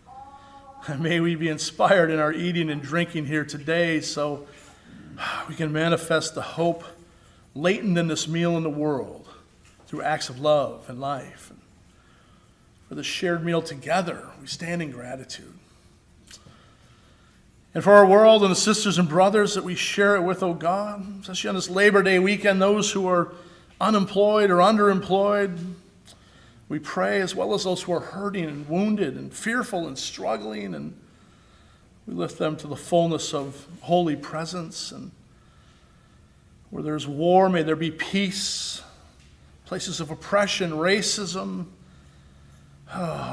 And may we be inspired in our eating and drinking here today so we can manifest the hope latent in this meal in the world through acts of love and life. And for the shared meal together, we stand in gratitude. And for our world and the sisters and brothers that we share it with, oh God, especially on this Labor Day weekend, those who are unemployed or underemployed, we pray, as well as those who are hurting and wounded and fearful and struggling, and we lift them to the fullness of holy presence. And where there's war, may there be peace. Places of oppression, racism,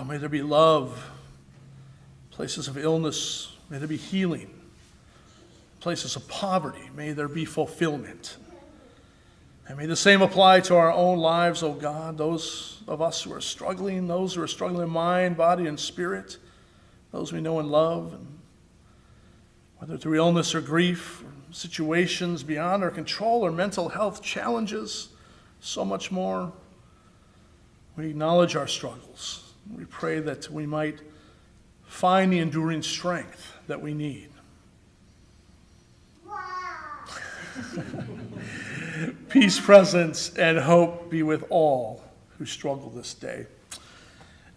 may there be love. Places of illness, may there be healing. Places of poverty, may there be fulfillment. And may the same apply to our own lives, oh God, those of us who are struggling, those who are struggling in mind, body, and spirit, those we know and love, and whether through illness or grief, or situations beyond our control, or mental health challenges, so much more. We acknowledge our struggles. We pray that we might find the enduring strength that we need. Peace, presence, and hope be with all who struggle this day.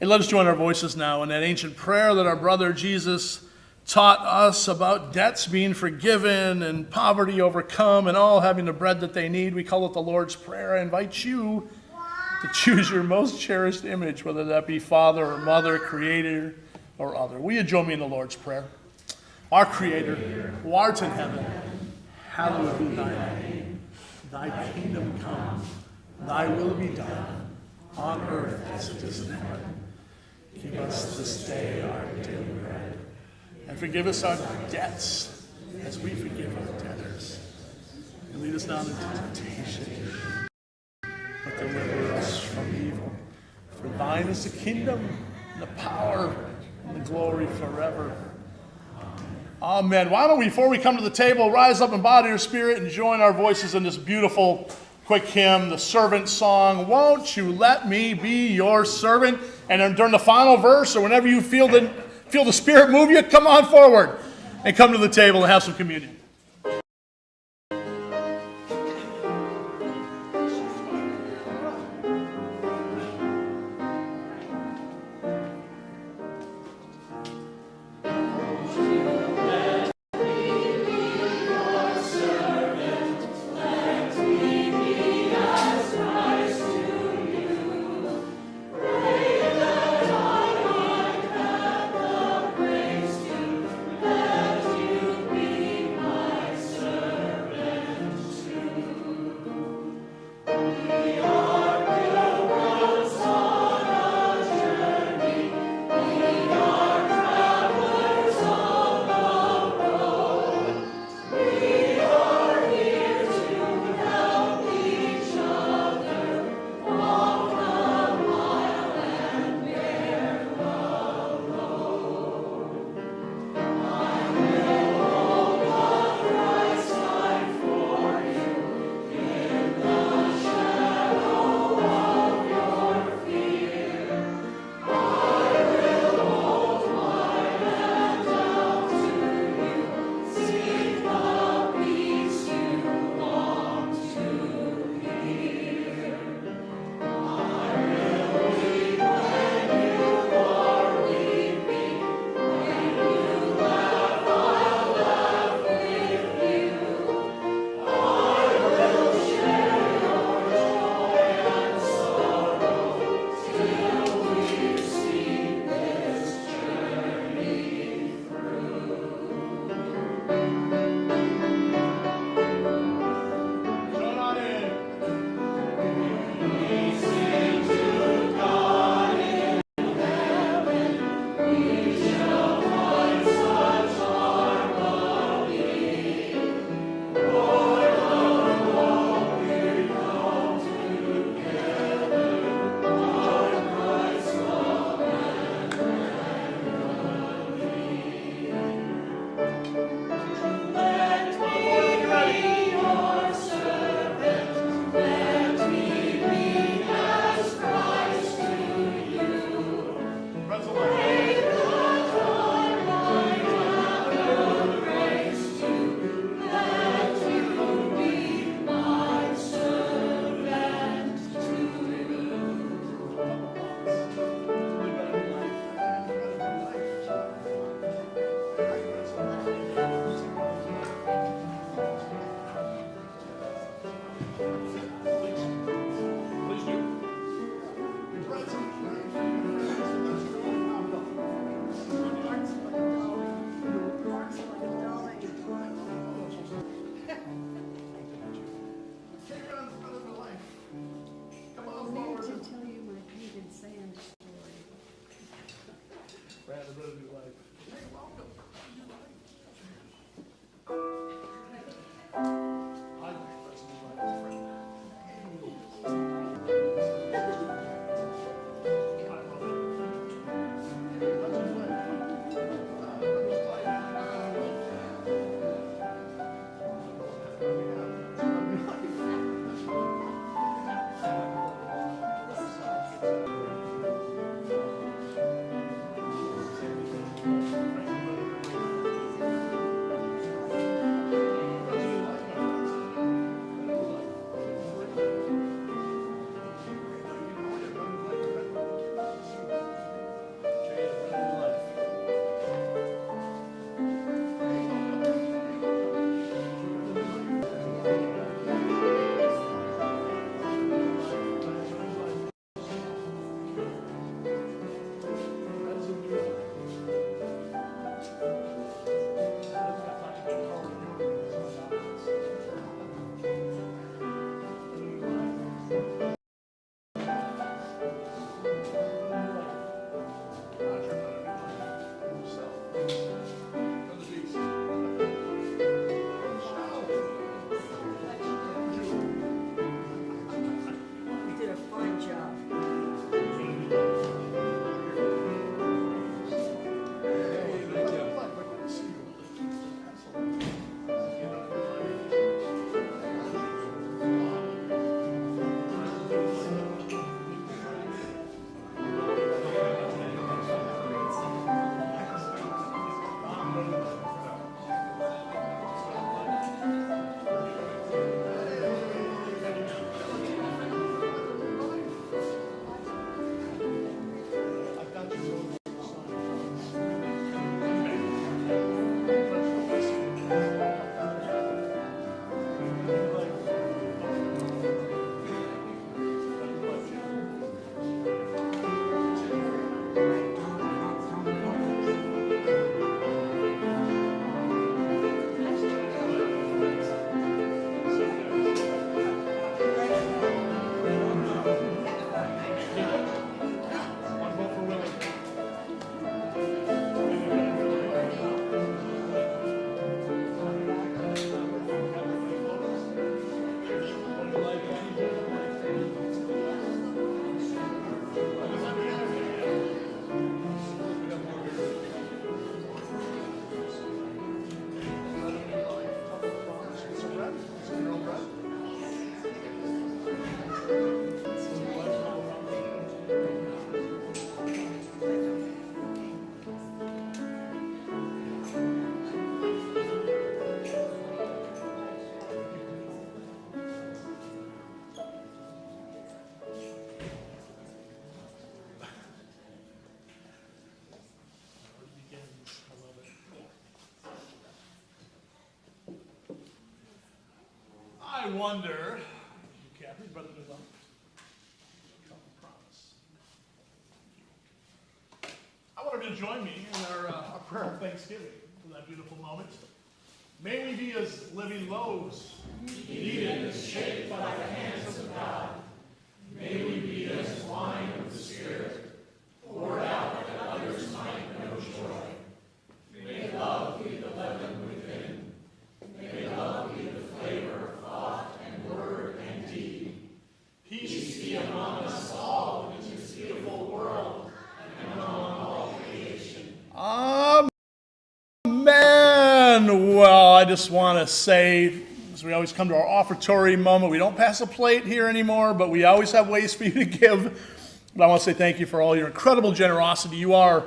And let us join our voices now in that ancient prayer that our brother Jesus taught us about debts being forgiven and poverty overcome and all having the bread that they need. We call it the Lord's Prayer. I invite you to choose your most cherished image, whether that be father or mother, creator or other. Will you join me in the Lord's Prayer? Our Creator, who art in heaven, hallowed be thy name. Thy kingdom come, thy will be done, on earth as it is in heaven. Give us this day our daily bread, and forgive us our debts as we forgive our debtors. And lead us not into temptation, but deliver us from evil. For thine is the kingdom, and the power, and the glory forever. Amen. Why don't we, before we come to the table, rise up in body or spirit and join our voices in this beautiful, quick hymn, the servant song, Won't You Let Me Be Your Servant? And then during the final verse, or whenever you feel the Spirit move you, come on forward and come to the table and have some communion. Praise you, let you be my Bread of New Life. Hey, welcome. Hi, Bread of New Life, friend. You did a fine job. I wonder, Kathy, Brother New Life. Promise. I want her to join me in our prayer of thanksgiving for that beautiful moment. May we be as living loaves, kneaded and shaped by the hands of God. May we be as wine of the Spirit, poured out that others might know joy. May love be the leaven within. May love be the flavor of thought and word and deed. Peace be among us all in this beautiful world and among all creation. Amen. Well, I just want to say, as we always come to our offertory moment, we don't pass a plate here anymore, but we always have ways for you to give. But I want to say thank you for all your incredible generosity. You are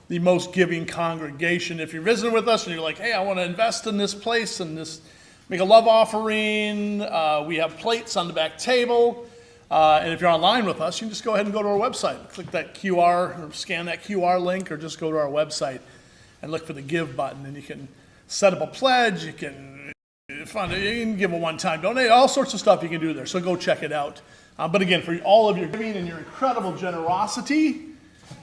the most giving congregation. If you're visiting with us and you're like, hey, I want to invest in this place and this, make a love offering, we have plates on the back table. And if you're online with us, you can just go ahead and go to our website. Click that QR or scan that QR link or just go to our website and look for the give button. And you can set up a pledge, you can give a one-time donate, all sorts of stuff you can do there. So go check it out. But again, for all of your giving and your incredible generosity,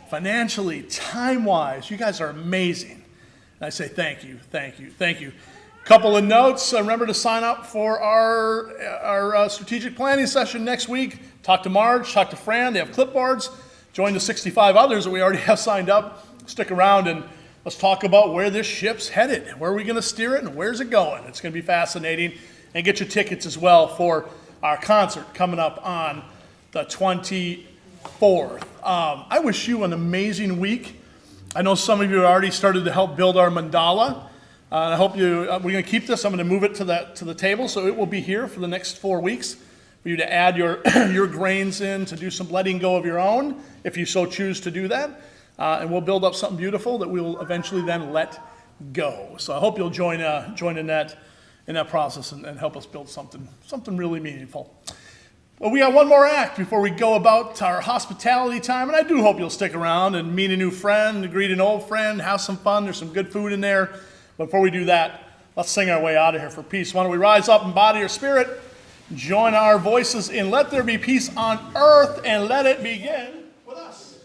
financially, time-wise, you guys are amazing. And I say thank you, thank you, thank you. Couple of notes. Remember to sign up for our strategic planning session next week. Talk to Marge, talk to Fran. They have clipboards. Join the 65 others that we already have signed up stick around and let's talk about where this ship's headed. Where are we going to steer it and where's it going? It's going to be fascinating. And get your tickets as well for our concert coming up on the 24th. I wish you an amazing week. I know some of you already started to help build our mandala. I hope you, we're going to keep this. I'm going to move it to the table, so it will be here for the next 4 weeks for you to add your, your grains in, to do some letting go of your own, if you so choose to do that. And we'll build up something beautiful that we will eventually then let go. So I hope you'll join in that process and help us build something really meaningful. Well, we got one more act before we go about our hospitality time, and I do hope you'll stick around and meet a new friend, greet an old friend, have some fun. There's some good food in there. But before we do that, let's sing our way out of here for peace. Why don't we rise up in body or spirit, join our voices in Let There Be Peace on Earth, and let it begin with us.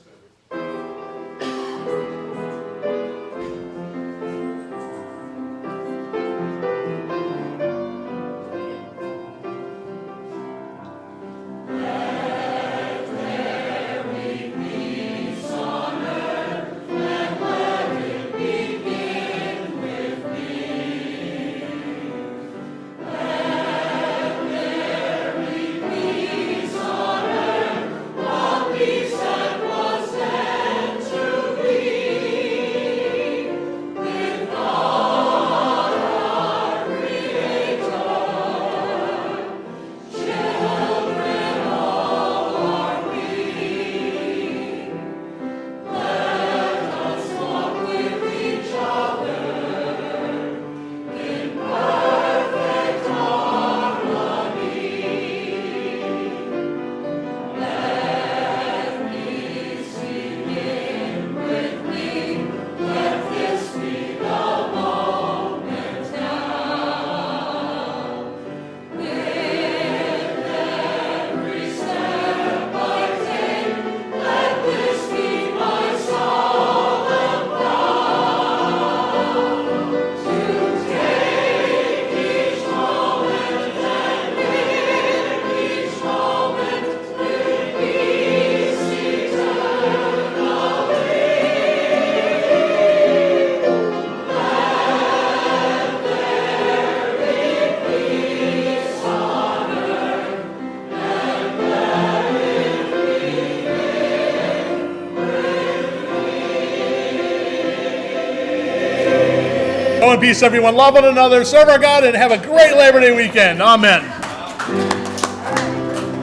Go in peace, everyone. Love one another, serve our God, and have a great Labor Day weekend. Amen.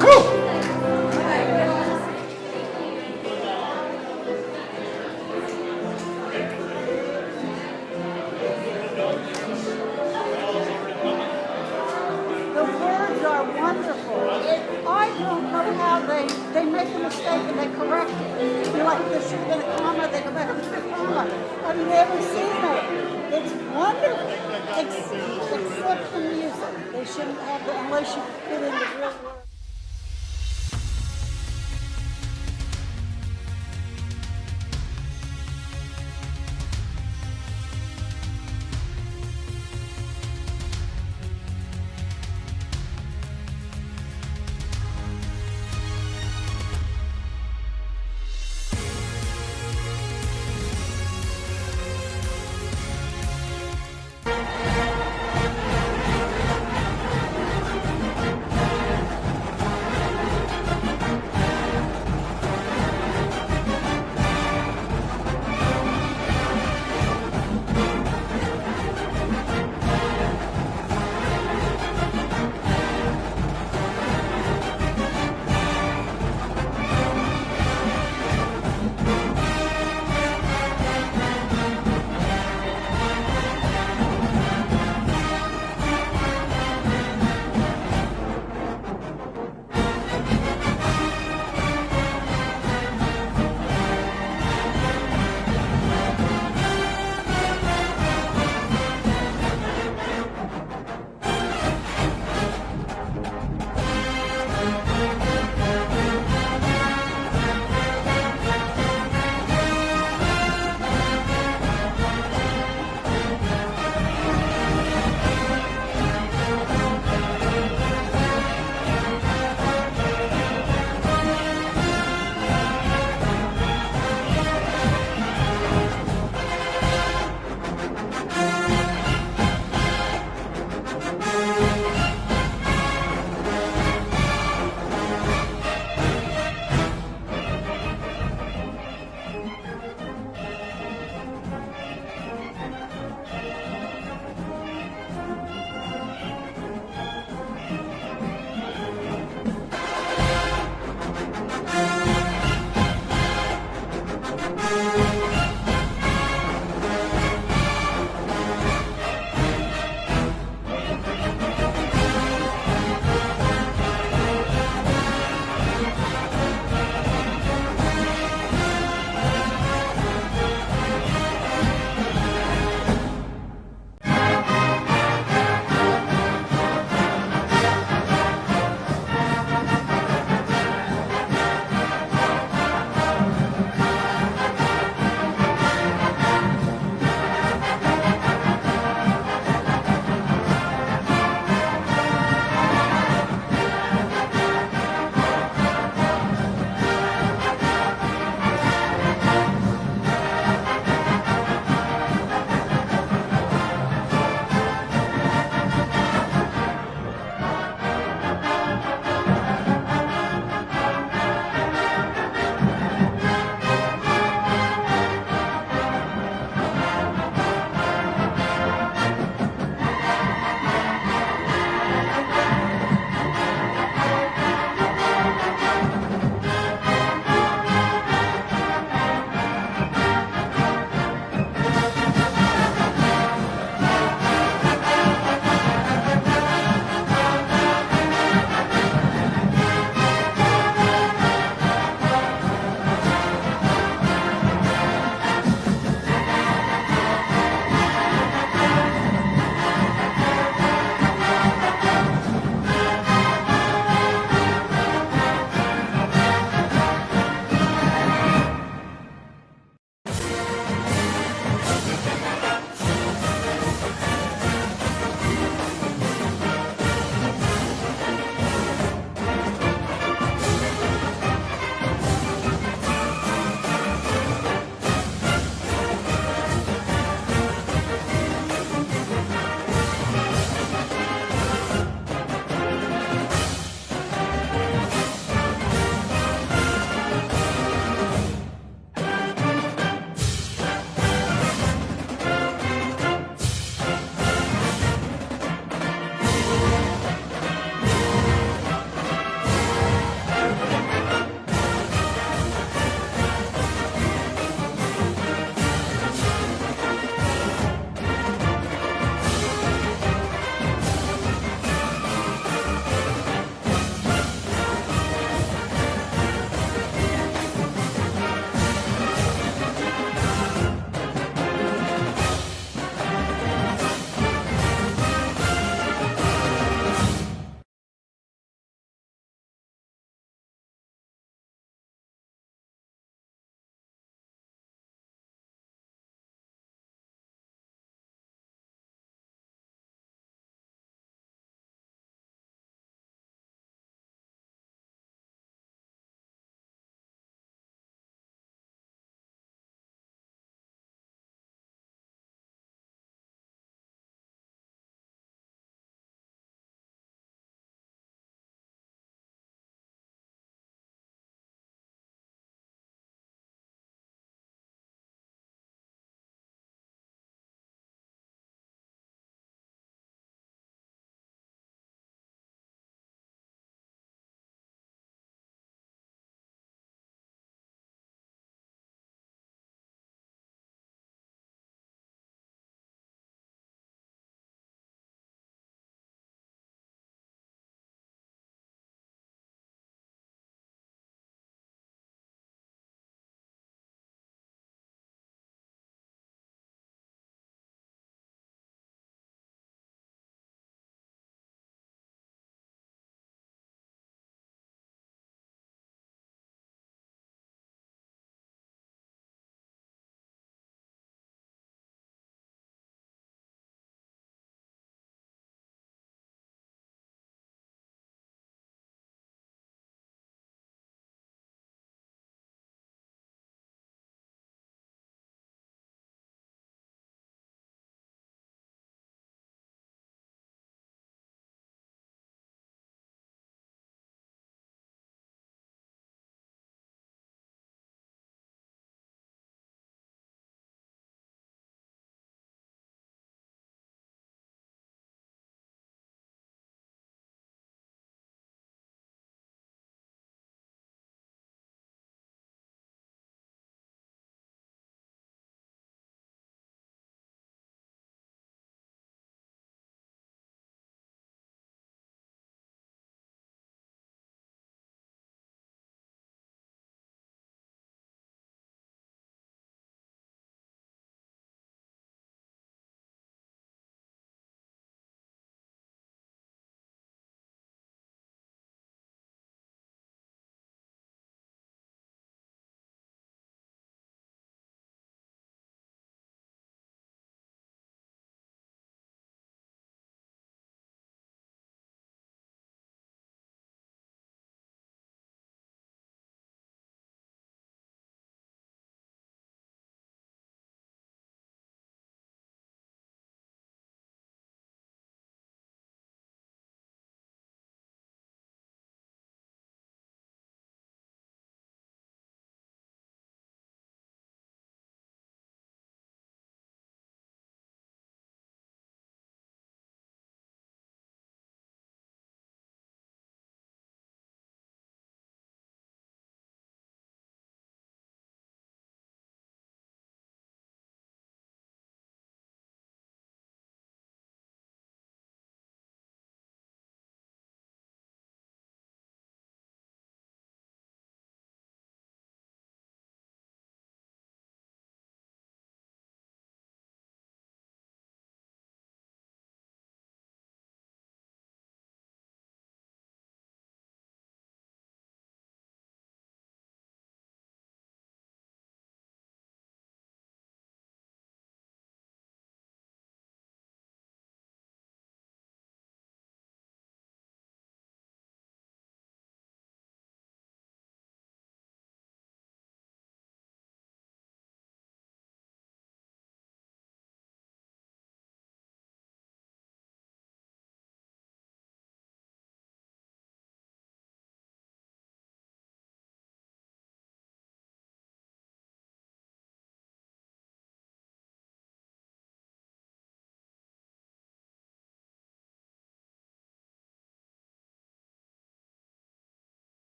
Woo! The words are wonderful. I don't know how they make a mistake and they correct it. You're like, this should have been a comma, they go back and put a comma. I've never seen that. It's wonderful. Except the music. They shouldn't have it unless you put in the real words.